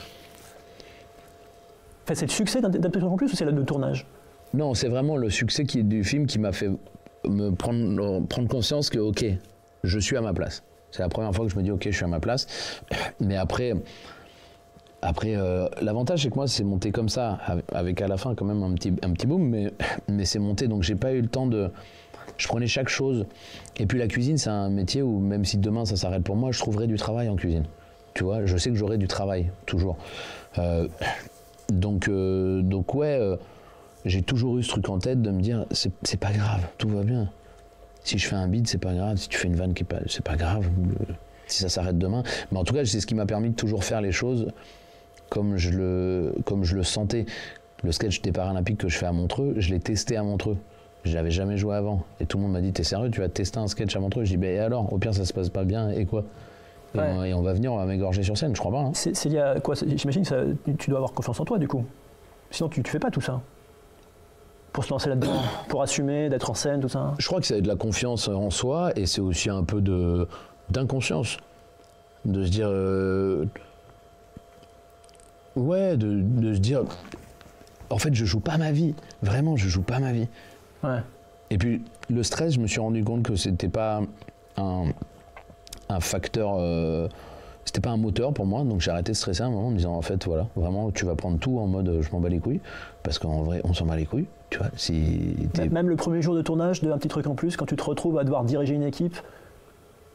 Enfin, c'est le succès d'un petit truc en plus ou c'est le tournage? Non, c'est vraiment le succès du film qui m'a fait me prendre conscience que, ok, je suis à ma place. C'est la première fois que je me dis, ok, je suis à ma place. Mais après l'avantage, c'est que moi, c'est monté comme ça, avec à la fin quand même un petit boom, mais c'est monté, donc j'ai pas eu le temps de... Je prenais chaque chose. Et puis la cuisine, c'est un métier où, même si demain ça s'arrête pour moi, je trouverai du travail en cuisine. Tu vois, je sais que j'aurai du travail, toujours. Donc ouais... j'ai toujours eu ce truc en tête de me dire c'est pas grave, tout va bien. Si je fais un bide, c'est pas grave. Si tu fais une vanne, c'est pas grave. Si ça s'arrête demain. Mais en tout cas, c'est ce qui m'a permis de toujours faire les choses comme je le sentais. Le sketch des Paralympiques que je fais à Montreux, je l'ai testé à Montreux. Je l'avais jamais joué avant. Et tout le monde m'a dit t'es sérieux, tu vas tester un sketch à Montreux? Je dis et alors, au pire ça se passe pas bien, et quoi? et on va venir, on va m'égorger sur scène, je crois pas. Hein. C'est lié à quoi? J'imagine que tu dois avoir confiance en toi du coup. Sinon tu fais pas tout ça. Pour se lancer là-dedans, pour assumer, d'être en scène, tout ça. Je crois que c'est de la confiance en soi et c'est aussi un peu d'inconscience. De se dire... ouais, de se dire... En fait, je joue pas ma vie. Vraiment, je joue pas ma vie. Ouais. Et puis, le stress, je me suis rendu compte que c'était pas un facteur... c'était pas un moteur pour moi, donc j'ai arrêté de stresser à un moment en me disant, en fait, voilà, vraiment, tu vas prendre tout en mode je m'en bats les couilles, parce qu'en vrai, on s'en bat les couilles, tu vois. Même le premier jour de tournage, un petit truc en plus, quand tu te retrouves à devoir diriger une équipe,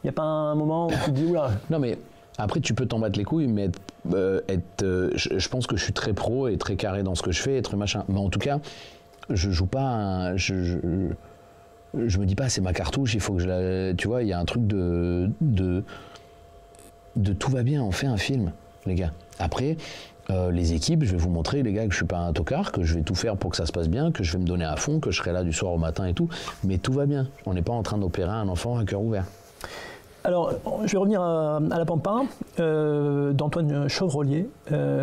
il n'y a pas un moment où tu te dis, oula. Non, mais après, tu peux t'en battre les couilles, mais je pense que je suis très pro et très carré dans ce que je fais, et très machin. Mais en tout cas, je joue pas je me dis pas, c'est ma cartouche, il faut que je la... Tu vois, il y a un truc de tout va bien, on fait un film, les gars. Après, les équipes, je vais vous montrer, les gars, que je suis pas un tocard, que je vais tout faire pour que ça se passe bien, que je vais me donner à fond, que je serai là du soir au matin et tout. Mais tout va bien. On n'est pas en train d'opérer un enfant à cœur ouvert. Alors, je vais revenir à La Pampa, d'Antoine Chevrolier,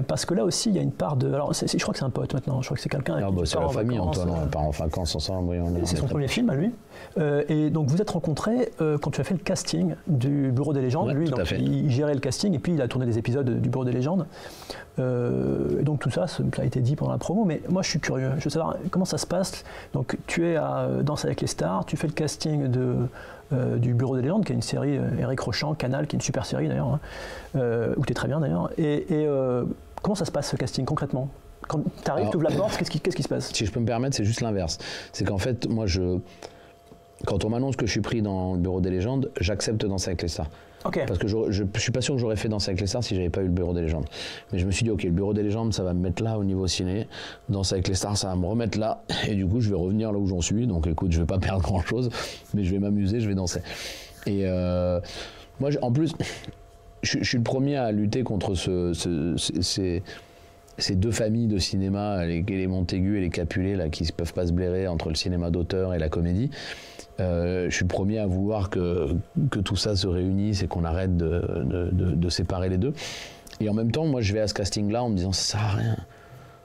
parce que là aussi, il y a une part de... Alors, je crois que c'est un pote maintenant, je crois que c'est quelqu'un... c'est la famille, Antoine, on part en vacances ensemble. C'est son premier film à lui. Et donc, vous êtes rencontrés quand tu as fait le casting du Bureau des légendes. Ouais, lui, donc, il gérait le casting, et puis il a tourné des épisodes du Bureau des légendes. Et donc, tout ça, ça a été dit pendant la promo, mais moi, je suis curieux. Je veux savoir comment ça se passe. Donc, tu es à Danse avec les stars, tu fais le casting du Bureau des légendes, qui est une série Eric Rochant, Canal, qui est une super série d'ailleurs, où tu es très bien d'ailleurs. Et comment ça se passe ce casting concrètement? Quand tu arrives, tu ouvres la porte, qu'est-ce qui se passe? Si je peux me permettre, c'est juste l'inverse. C'est qu'en fait, moi, quand on m'annonce que je suis pris dans le Bureau des légendes, j'accepte Danser avec les stars. Okay. Parce que je suis pas sûr que j'aurais fait Danser avec les stars si j'avais pas eu le Bureau des légendes. Mais je me suis dit, ok, le Bureau des légendes, ça va me mettre là au niveau ciné. Danser avec les stars, ça va me remettre là. Et du coup, je vais revenir là où j'en suis. Donc écoute, je vais pas perdre grand chose, mais je vais m'amuser, je vais danser. Et moi, en plus, je suis le premier à lutter contre ces deux familles de cinéma, les Montaigu et les Capulet, là, qui ne peuvent pas se blairer entre le cinéma d'auteur et la comédie. Je suis le premier à vouloir que tout ça se réunisse et qu'on arrête de séparer les deux. Et en même temps, moi, je vais à ce casting-là en me disant, ça sert à rien.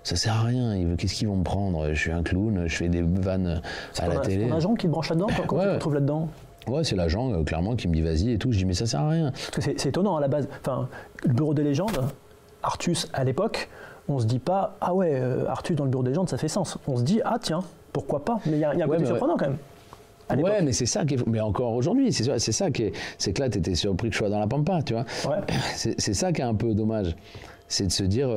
Ça sert à rien. Qu'est-ce qu'ils vont me prendre? Je suis un clown, je fais des vannes à la télé. C'est ton agent qui te branche là-dedans quand tu te retrouves là-dedans? Ouais, c'est l'agent, clairement, qui me dit vas-y et tout. Je dis, mais ça sert à rien. Parce que c'est étonnant à la base. Enfin, le Bureau des légendes, Artus à l'époque, on se dit pas, ah ouais, Artus dans le Bureau des légendes, ça fait sens. On se dit, ah tiens, pourquoi pas? Mais il y a un côté surprenant quand même. Ouais, mais c'est ça qui est... Mais encore aujourd'hui, c'est ça qui est... C'est que là, t'étais surpris que je sois dans la Pampa, tu vois. Ouais. C'est ça qui est un peu dommage. C'est de se dire...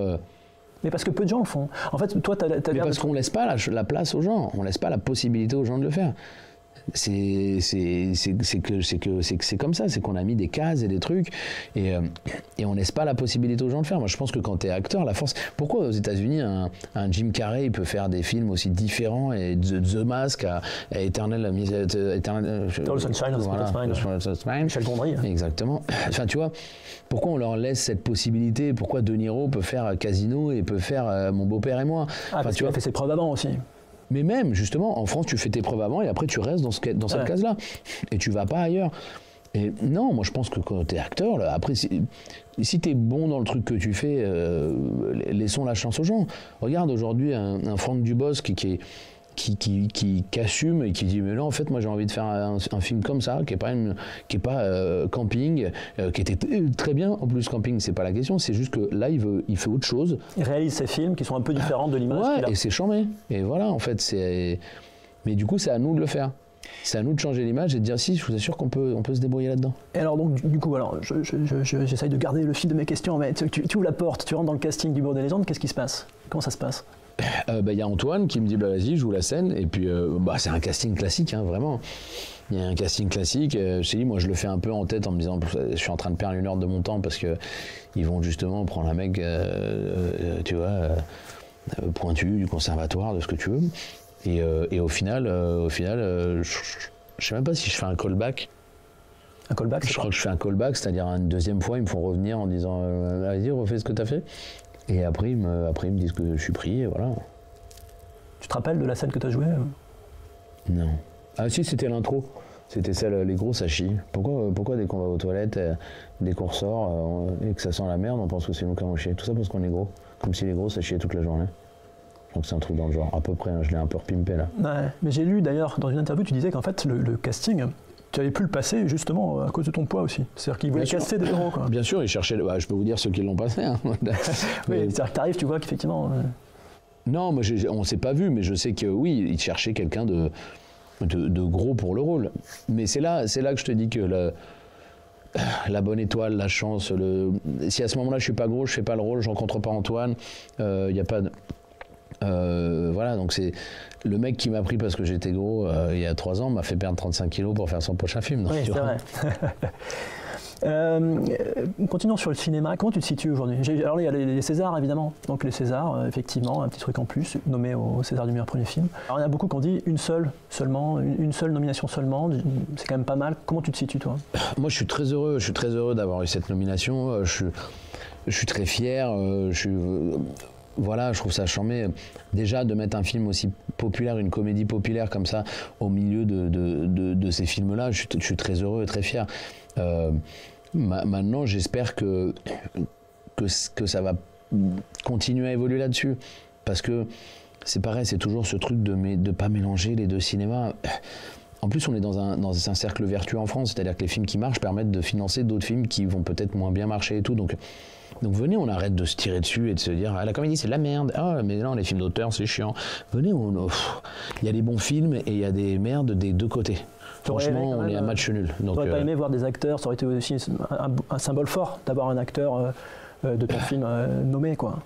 Mais parce que peu de gens le font. En fait, toi, t'as mais parce qu'on laisse pas la place aux gens. On laisse pas la possibilité aux gens de le faire. C'est comme ça, c'est qu'on a mis des cases et des trucs et on laisse pas la possibilité aux gens de le faire. Moi je pense que quand tu es acteur, la force... Pourquoi aux États-Unis un Jim Carrey il peut faire des films aussi différents et The Mask à Eternal Sunshine, Michel Gondry. Exactement. Enfin tu vois, pourquoi on leur laisse cette possibilité? Pourquoi De Niro peut faire Casino et peut faire Mon beau-père et moi? Parce qu'il a fait ses preuves avant aussi. Mais même, justement, en France, tu fais tes preuves avant et après, tu restes dans cette case-là. Et tu vas pas ailleurs. Et non, moi, je pense que quand tu es acteur, là, après, si tu es bon dans le truc que tu fais, laissons la chance aux gens. Regarde aujourd'hui un Franck Dubosc qui assume et qui dit mais là en fait moi j'ai envie de faire un film comme ça qui est pas Camping, qui était très bien en plus. Camping, c'est pas la question, c'est juste que là il fait autre chose, il réalise ses films qui sont un peu différents de l'image et c'est charmé, et voilà en fait mais du coup c'est à nous de le faire. C'est à nous de changer l'image et de dire si, je vous assure qu'on peut se débrouiller là-dedans. Et alors donc du coup, alors j'essaye de garder le fil de mes questions, mais tu ouvres la porte, tu rentres dans le casting du Bureau des légendes, qu'est-ce qui se passe? Comment ça se passe? Y a Antoine qui me dit bah vas-y, joue la scène, et puis c'est un casting classique, hein, vraiment. Il y a un casting classique. Je t'ai dit, moi je le fais un peu en tête en me disant je suis en train de perdre 1 heure de mon temps parce que ils vont justement prendre un mec, tu vois, pointu du conservatoire, de ce que tu veux. Et au final, je sais même pas si je fais un callback. Un callback, je crois que je fais un callback, c'est-à-dire une deuxième fois, ils me font revenir en disant vas-y, refais ce que tu as fait. Et après ils me disent que je suis pris, et voilà. Tu te rappelles de la scène que tu as jouée? Non. Ah si, c'était l'intro. C'était celle, les gros ça chie. Pourquoi dès qu'on va aux toilettes, dès qu'on ressort et que ça sent la merde, on pense que c'est nous qui avons chié. Tout ça parce qu'on est gros. Comme si les gros ça chiait toute la journée. Donc c'est un truc dans le genre, à peu près, hein, je l'ai un peu repimpé là. Ouais, mais j'ai lu d'ailleurs dans une interview, tu disais qu'en fait le casting, tu avais pu le passer justement à cause de ton poids aussi. C'est-à-dire qu'ils voulaient casser des euros, quoi. Bien sûr, ils cherchaient, je peux vous dire ceux qui l'ont passé. Hein. Oui, c'est-à-dire que tu arrives, tu vois qu'effectivement... Non, moi on s'est pas vu, mais je sais que oui, ils cherchaient quelqu'un de gros pour le rôle. Mais c'est là que je te dis que la bonne étoile, la chance, si à ce moment-là je suis pas gros, je fais pas le rôle, je rencontre pas Antoine, il y a pas de... voilà, donc c'est le mec qui m'a pris parce que j'étais gros il y a 3 ans m'a fait perdre 35 kilos pour faire son prochain film. Donc, oui, c'est vrai. Continuons sur le cinéma. Comment tu te situes aujourd'hui? Alors il y a les Césars évidemment, donc les Césars, effectivement, un petit truc en plus, nommé au César du meilleur premier film. Alors il y en a beaucoup qui ont dit une seule nomination seulement, c'est quand même pas mal. Comment tu te situes toi? Moi je suis très heureux d'avoir eu cette nomination, je suis très fier, voilà, je trouve ça charmé. Déjà, de mettre un film aussi populaire, une comédie populaire comme ça, au milieu de ces films-là, je suis très heureux et très fier. Maintenant, j'espère que ça va continuer à évoluer là-dessus. Parce que c'est pareil, c'est toujours ce truc de ne pas mélanger les deux cinémas. En plus, on est dans un cercle vertueux en France, c'est-à-dire que les films qui marchent permettent de financer d'autres films qui vont peut-être moins bien marcher et tout. Donc venez, on arrête de se tirer dessus et de se dire « Ah, la comédie, c'est de la merde. Ah, mais non, les films d'auteur, c'est chiant. » Venez, il y a des bons films et il y a des merdes des deux côtés. Franchement, on est un match nul. T'aurais pas aimé voir des acteurs, ça aurait été aussi un symbole fort d'avoir un acteur de ton film nommé, quoi.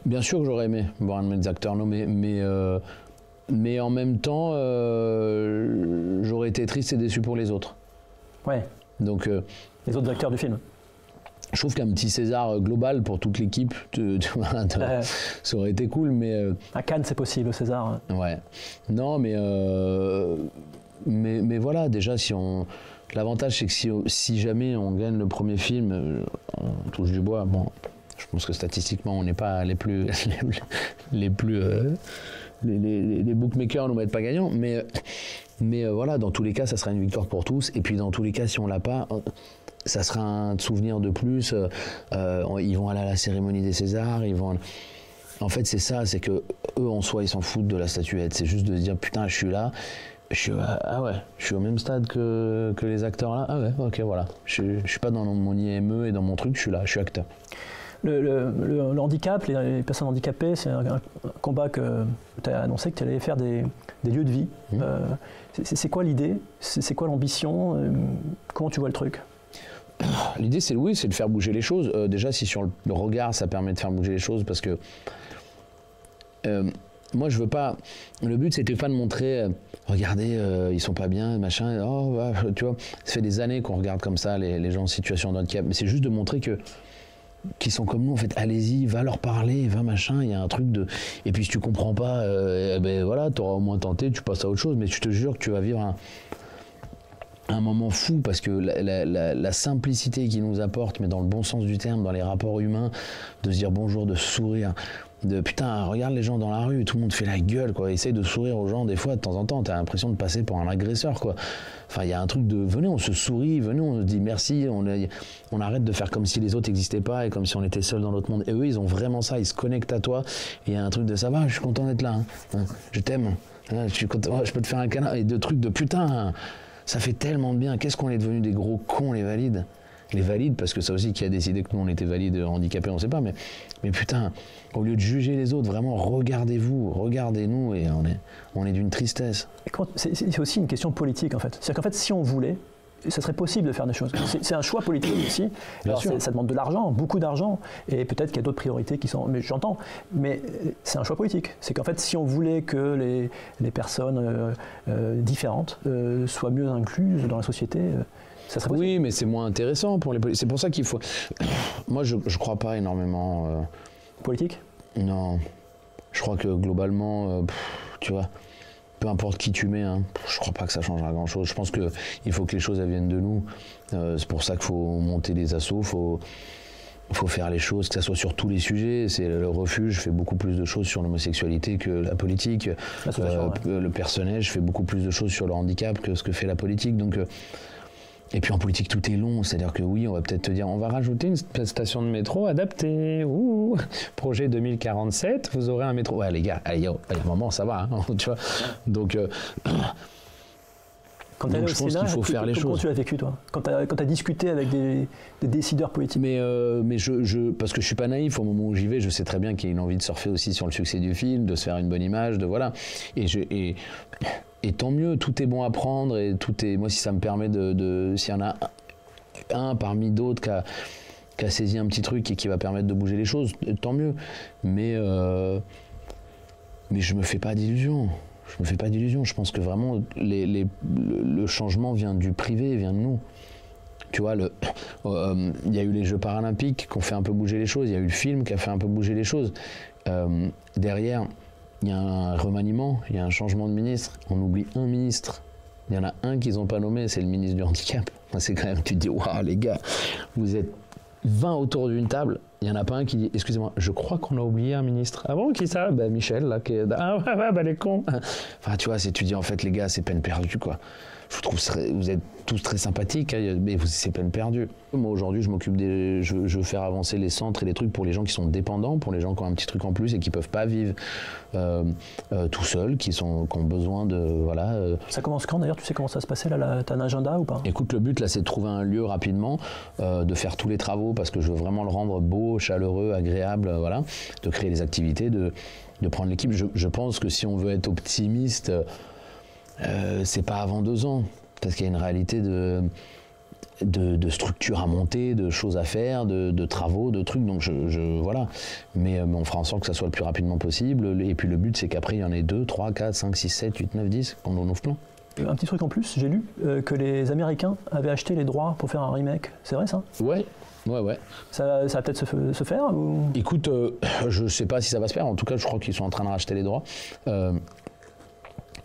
Bien sûr que j'aurais aimé voir un de mes acteurs nommés, mais en même temps, j'aurais été triste et déçu pour les autres. Ouais. Donc, les autres acteurs du film. Je trouve qu'un petit César global pour toute l'équipe, ça aurait été cool, mais... À Cannes, c'est possible, César. Ouais. Non, mais voilà, déjà, l'avantage, c'est que si jamais on gagne le premier film, on touche du bois. Bon, je pense que statistiquement, on n'est pas les plus... les bookmakers nous mettent pas gagnants, mais voilà, dans tous les cas, ça sera une victoire pour tous. Et puis, dans tous les cas, si on l'a pas... ça sera un souvenir de plus, ils vont aller à la cérémonie des Césars, En fait, c'est ça, c'est que eux, en soi, ils s'en foutent de la statuette. C'est juste de se dire, putain, je suis là, ah ouais, je suis au même stade que les acteurs là, ah ouais, ok, voilà. Je suis pas dans mon IME et dans mon truc, je suis là, je suis acteur. Le handicap, les personnes handicapées, c'est un combat que tu as annoncé que tu allais faire des lieux de vie. C'est quoi l'idée? C'est quoi l'ambition? Comment tu vois le truc? L'idée, c'est de faire bouger les choses. Déjà, si sur le regard, ça permet de faire bouger les choses, parce que moi, je veux pas... Le but, c'était pas de montrer, regardez, ils sont pas bien, machin, oh, bah, tu vois, ça fait des années qu'on regarde comme ça les gens en situation de handicap, mais c'est juste de montrer qu'ils sont comme nous, en fait, allez-y, va leur parler, va machin, il y a un truc de... Et puis, si tu comprends pas, ben voilà, t'auras au moins tenté, tu passes à autre chose, mais je te jure que tu vas vivre un moment fou, parce que la simplicité qu'il nous apporte, mais dans le bon sens du terme, dans les rapports humains, de se dire bonjour, de sourire, de putain, regarde les gens dans la rue, tout le monde fait la gueule, quoi, essaye de sourire aux gens, des fois, de temps en temps, t'as l'impression de passer pour un agresseur, quoi. Enfin, il y a un truc de, venez, on se sourit, venez, on se dit merci, on arrête de faire comme si les autres n'existaient pas et comme si on était seuls dans notre monde. Et eux, ils ont vraiment ça, ils se connectent à toi, et il y a un truc de ça va, je suis content d'être là, hein, je t'aime, hein, je suis content, je peux te faire un câlin, et de trucs de putain, ça fait tellement de bien. Qu'est-ce qu'on est devenus des gros cons, les valides. Les valides, parce que ça aussi, qui a décidé que nous, on était valides, handicapés, on ne sait pas. Mais putain, au lieu de juger les autres, vraiment, regardez-vous, regardez-nous, et on est d'une tristesse. C'est aussi une question politique, en fait. C'est-à-dire qu'en fait, si on voulait, ça serait possible de faire des choses. C'est un choix politique aussi. Alors, ça demande de l'argent, beaucoup d'argent, et peut-être qu'il y a d'autres priorités qui sont... Mais j'entends, mais c'est un choix politique. C'est qu'en fait, si on voulait que les personnes différentes soient mieux incluses dans la société, ça serait possible. Oui, mais c'est moins intéressant pour les politiques. C'est pour ça qu'il faut... Moi, je ne crois pas énormément... Politique ? Non. Je crois que globalement, tu vois... Peu importe qui tu mets, hein, je crois pas que ça changera grand-chose. Je pense qu'il faut que les choses elles viennent de nous. C'est pour ça qu'il faut monter des assos, faut faire les choses, que ça soit sur tous les sujets. C'est le refuge, je fais beaucoup plus de choses sur l'homosexualité que la politique. Le personnage fait beaucoup plus de choses sur le handicap que ce que fait la politique. Donc, et puis en politique, tout est long. C'est-à-dire que oui, on va peut-être te dire, on va rajouter une station de métro adaptée. Ouh, projet 2047, vous aurez un métro. Ouais, les gars, il y a un moment, ça va. Hein, tu vois. Donc, quand tu es au Sénat, qu'il faut faire les choses. Comment tu l'as vécu, toi, quand tu as discuté avec des décideurs politiques? Mais parce que je suis pas naïf, au moment où j'y vais, je sais très bien qu'il y a une envie de surfer aussi sur le succès du film, de se faire une bonne image, de voilà. Et tant mieux, tout est bon à prendre, et tout est. Moi, si ça me permet s'il y en a un parmi d'autres qui a saisi un petit truc et qui va permettre de bouger les choses, tant mieux. Mais je me fais pas d'illusions. Je pense que vraiment, le changement vient du privé, vient de nous. Tu vois, il y a eu les Jeux paralympiques qui ont fait un peu bouger les choses, il y a eu le film qui a fait un peu bouger les choses. Derrière, il y a un remaniement, il y a un changement de ministre. On oublie un ministre. Il y en a un qu'ils n'ont pas nommé, c'est le ministre du handicap. C'est quand même, tu te dis, waouh les gars, vous êtes 20 autour d'une table, il n'y en a pas un qui dit, excusez-moi, je crois qu'on a oublié un ministre. Ah bon, qui ça? Bah Michel, là, qui est... Ah ouais, bah les cons. Enfin, tu vois, tu dis, en fait, les gars, c'est peine perdue, quoi. Je trouve vous êtes tous très sympathiques, hein, mais c'est peine perdue. Moi, aujourd'hui, je veux faire avancer les centres et les trucs pour les gens qui sont dépendants, pour les gens qui ont un petit truc en plus et qui ne peuvent pas vivre tout seuls, qui ont besoin de... Voilà. Ça commence quand, d'ailleurs? Tu sais comment ça se passait, là? T'as un agenda ou pas? Écoute, le but, là, c'est de trouver un lieu rapidement, de faire tous les travaux, parce que je veux vraiment le rendre beau, chaleureux, agréable, voilà, de créer les activités, de prendre l'équipe. Je pense que si on veut être optimiste... c'est pas avant 2 ans, parce qu'il y a une réalité de structure à monter, de choses à faire, de travaux, de trucs, donc voilà. Mais on fera en sorte que ça soit le plus rapidement possible, et puis le but c'est qu'après il y en ait 2, 3, 4, 5, 6, 7, 8, 9, 10, qu'on en ouvre plein. Un petit truc en plus, j'ai lu que les Américains avaient acheté les droits pour faire un remake, c'est vrai ça? Ouais. Ça va peut-être se faire ou... Écoute, je sais pas si ça va se faire, en tout cas je crois qu'ils sont en train de racheter les droits.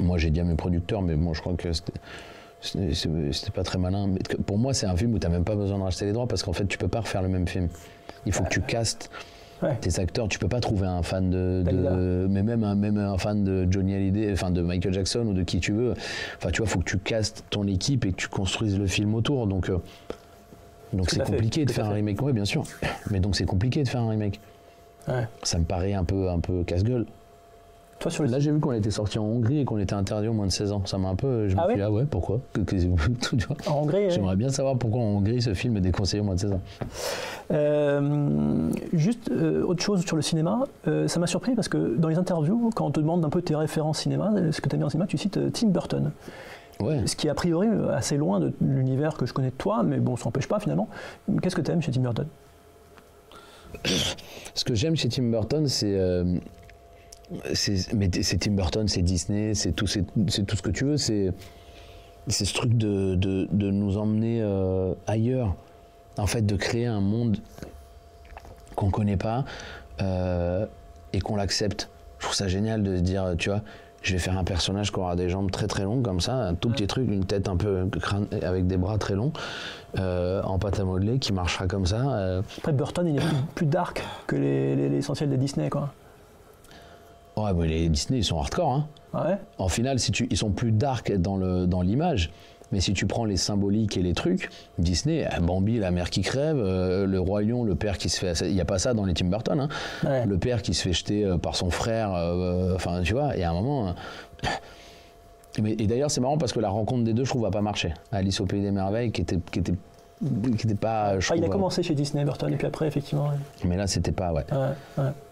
Moi, j'ai dit à mes producteurs, mais moi, je crois que c'était pas très malin. Mais pour moi, c'est un film où tu n'as même pas besoin de racheter les droits parce qu'en fait, tu peux pas refaire le même film. Il faut que tu castes tes acteurs. Tu peux pas trouver un fan mais même un fan de Johnny Hallyday, enfin de Michael Jackson ou de qui tu veux. Enfin, tu vois, il faut que tu castes ton équipe et que tu construises le film autour. Donc c'est compliqué de faire un remake. Oui, bien sûr. Mais donc c'est compliqué de faire un remake. Ouais. Ça me paraît un peu casse-gueule. Toi, là, j'ai vu qu'on était sorti en Hongrie et qu'on était interdit aux moins de 16 ans. Ça m'a un peu... Je me suis dit, ah ouais, pourquoi? En Hongrie, j'aimerais bien savoir pourquoi en Hongrie, ce film est déconseillé aux moins de 16 ans. Juste, autre chose sur le cinéma, ça m'a surpris parce que dans les interviews, quand on te demande un peu tes références cinéma, ce que tu as mis en cinéma, tu cites Tim Burton. Ouais. Ce qui est a priori assez loin de l'univers que je connais de toi, mais bon, ça n'empêche pas finalement. Qu'est-ce que tu aimes chez Tim Burton? Ce que j'aime chez Tim Burton, c'est Tim Burton, c'est Disney, c'est tout ce que tu veux, c'est ce truc de nous emmener ailleurs, en fait, de créer un monde qu'on ne connaît pas et qu'on l'accepte. Je trouve ça génial de se dire, tu vois, je vais faire un personnage qui aura des jambes très très longues comme ça, un tout petit truc, une tête un peu avec des bras très longs, en pâte à modeler, qui marchera comme ça. Après, Burton, il est plus dark que l'essentiel des Disney, quoi. Ouais, mais les Disney, ils sont hardcore. Hein. Ah ouais. En final, ils sont plus dark dans l'image. Mais si tu prends les symboliques et les trucs, Disney, Bambi, la mère qui crève, le roi lion, le père qui se fait... Il n'y a pas ça dans les Tim Burton. Hein. Ouais. Le père qui se fait jeter par son frère. Enfin, tu vois, il y a un moment... Et d'ailleurs, c'est marrant parce que la rencontre des deux, je trouve, va pas marcher. Alice au Pays des Merveilles, qui était pas... il a commencé chez Disney, Burton, et puis après, effectivement... Ouais. Mais là, c'était pas... Ouais.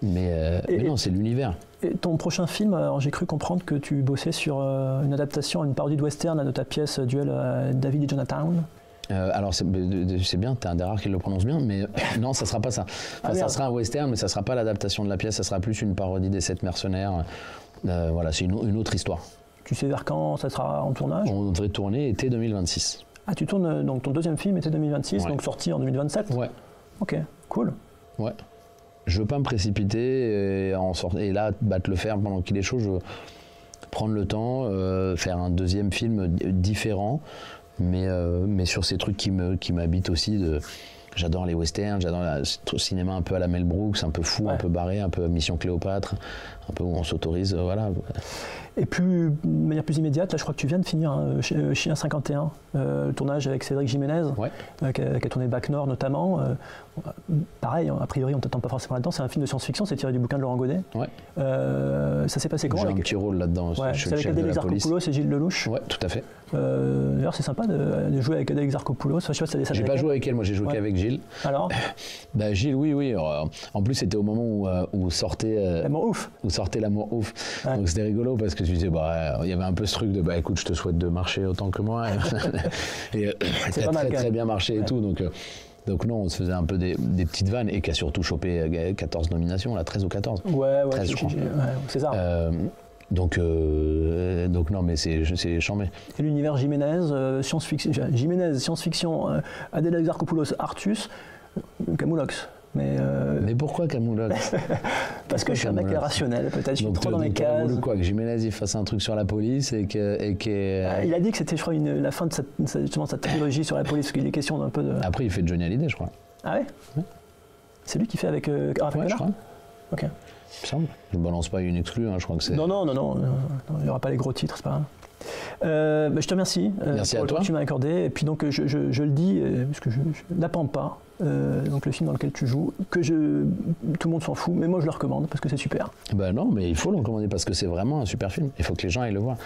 Mais non, c'est l'univers. Et ton prochain film, alors j'ai cru comprendre que tu bossais sur une adaptation, une parodie de western de ta pièce Duel David et Jonathan. Alors c'est bien, t'es un des rares qui le prononce bien, mais non, ça sera pas ça. Enfin, ça sera un western, mais ça sera pas l'adaptation de la pièce, ça sera plus une parodie des 7 mercenaires. Voilà, c'est une autre histoire. Tu sais vers quand ça sera en tournage? On devrait tourner été 2026. Ah, tu tournes donc ton deuxième film été 2026, donc sorti en 2027? Ouais. Ok, cool. Ouais. Je veux pas me précipiter et là battre le fer pendant qu'il est chaud. Je veux prendre le temps, faire un deuxième film différent, mais sur ces trucs qui m'habitent aussi. J'adore les westerns, j'adore le cinéma un peu à la Mel Brooks, un peu fou, un peu barré, un peu Mission Cléopâtre, un peu où on s'autorise, voilà. Et de manière plus immédiate, là je crois que tu viens de finir Chien 51, le tournage avec Cédric Jiménez, qui a tourné Bac Nord notamment. Pareil, a priori on ne t'attend pas forcément là-dedans, c'est un film de science-fiction, c'est tiré du bouquin de Laurent Godet. Ça s'est passé comment? J'ai un petit rôle là-dedans, je suis le chef de la police. C'est avec Adèle Exarchopoulos et Gilles Lelouch. Ouais, tout à fait. D'ailleurs c'est sympa de jouer avec Adèle Exarchopoulos. Enfin, j'ai pas joué avec elle, moi j'ai joué qu'avec Gilles. Alors Gilles, oui. En plus c'était au moment où sortait L'amour ouf. Où sortait L'amour ouf. Donc c'était rigolo parce que je disais, il y avait un peu ce truc de écoute, je te souhaite de marcher autant que moi. Et ça a très bien marché et tout. Donc non, on se faisait un peu des petites vannes et qui a surtout chopé 14 nominations, là, 13 ou 14. 13, je crois. C'est ça. Donc non, mais c'est chambé. Et l'univers Jiménez, science-fiction, Adèle Exarchopoulos, Artus, Camoulox. Mais pourquoi Camoulox? Parce que je suis un mec rationnel, peut-être, je suis trop dans mes cases. Quoi, que Jiménez il fasse un truc sur la police et que il a dit que c'était, je crois, la fin de cette trilogie sur la police, parce qu'il est question d'un peu de... Après, il fait Johnny Hallyday, je crois. Ah ouais. C'est lui qui fait avec je crois. Ok. Il me semble. Je ne balance pas une exclue, je crois que c'est... Non, il n'y aura pas les gros titres, c'est pas grave. Je te remercie pour le temps que tu m'as accordé. Et puis donc je le dis, parce que je n'appends pas, donc le film dans lequel tu joues, tout le monde s'en fout, mais moi je le recommande parce que c'est super. Non, mais il faut le recommander parce que c'est vraiment un super film. Il faut que les gens aillent le voir.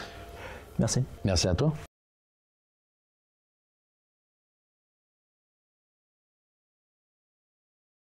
Merci. Merci à toi.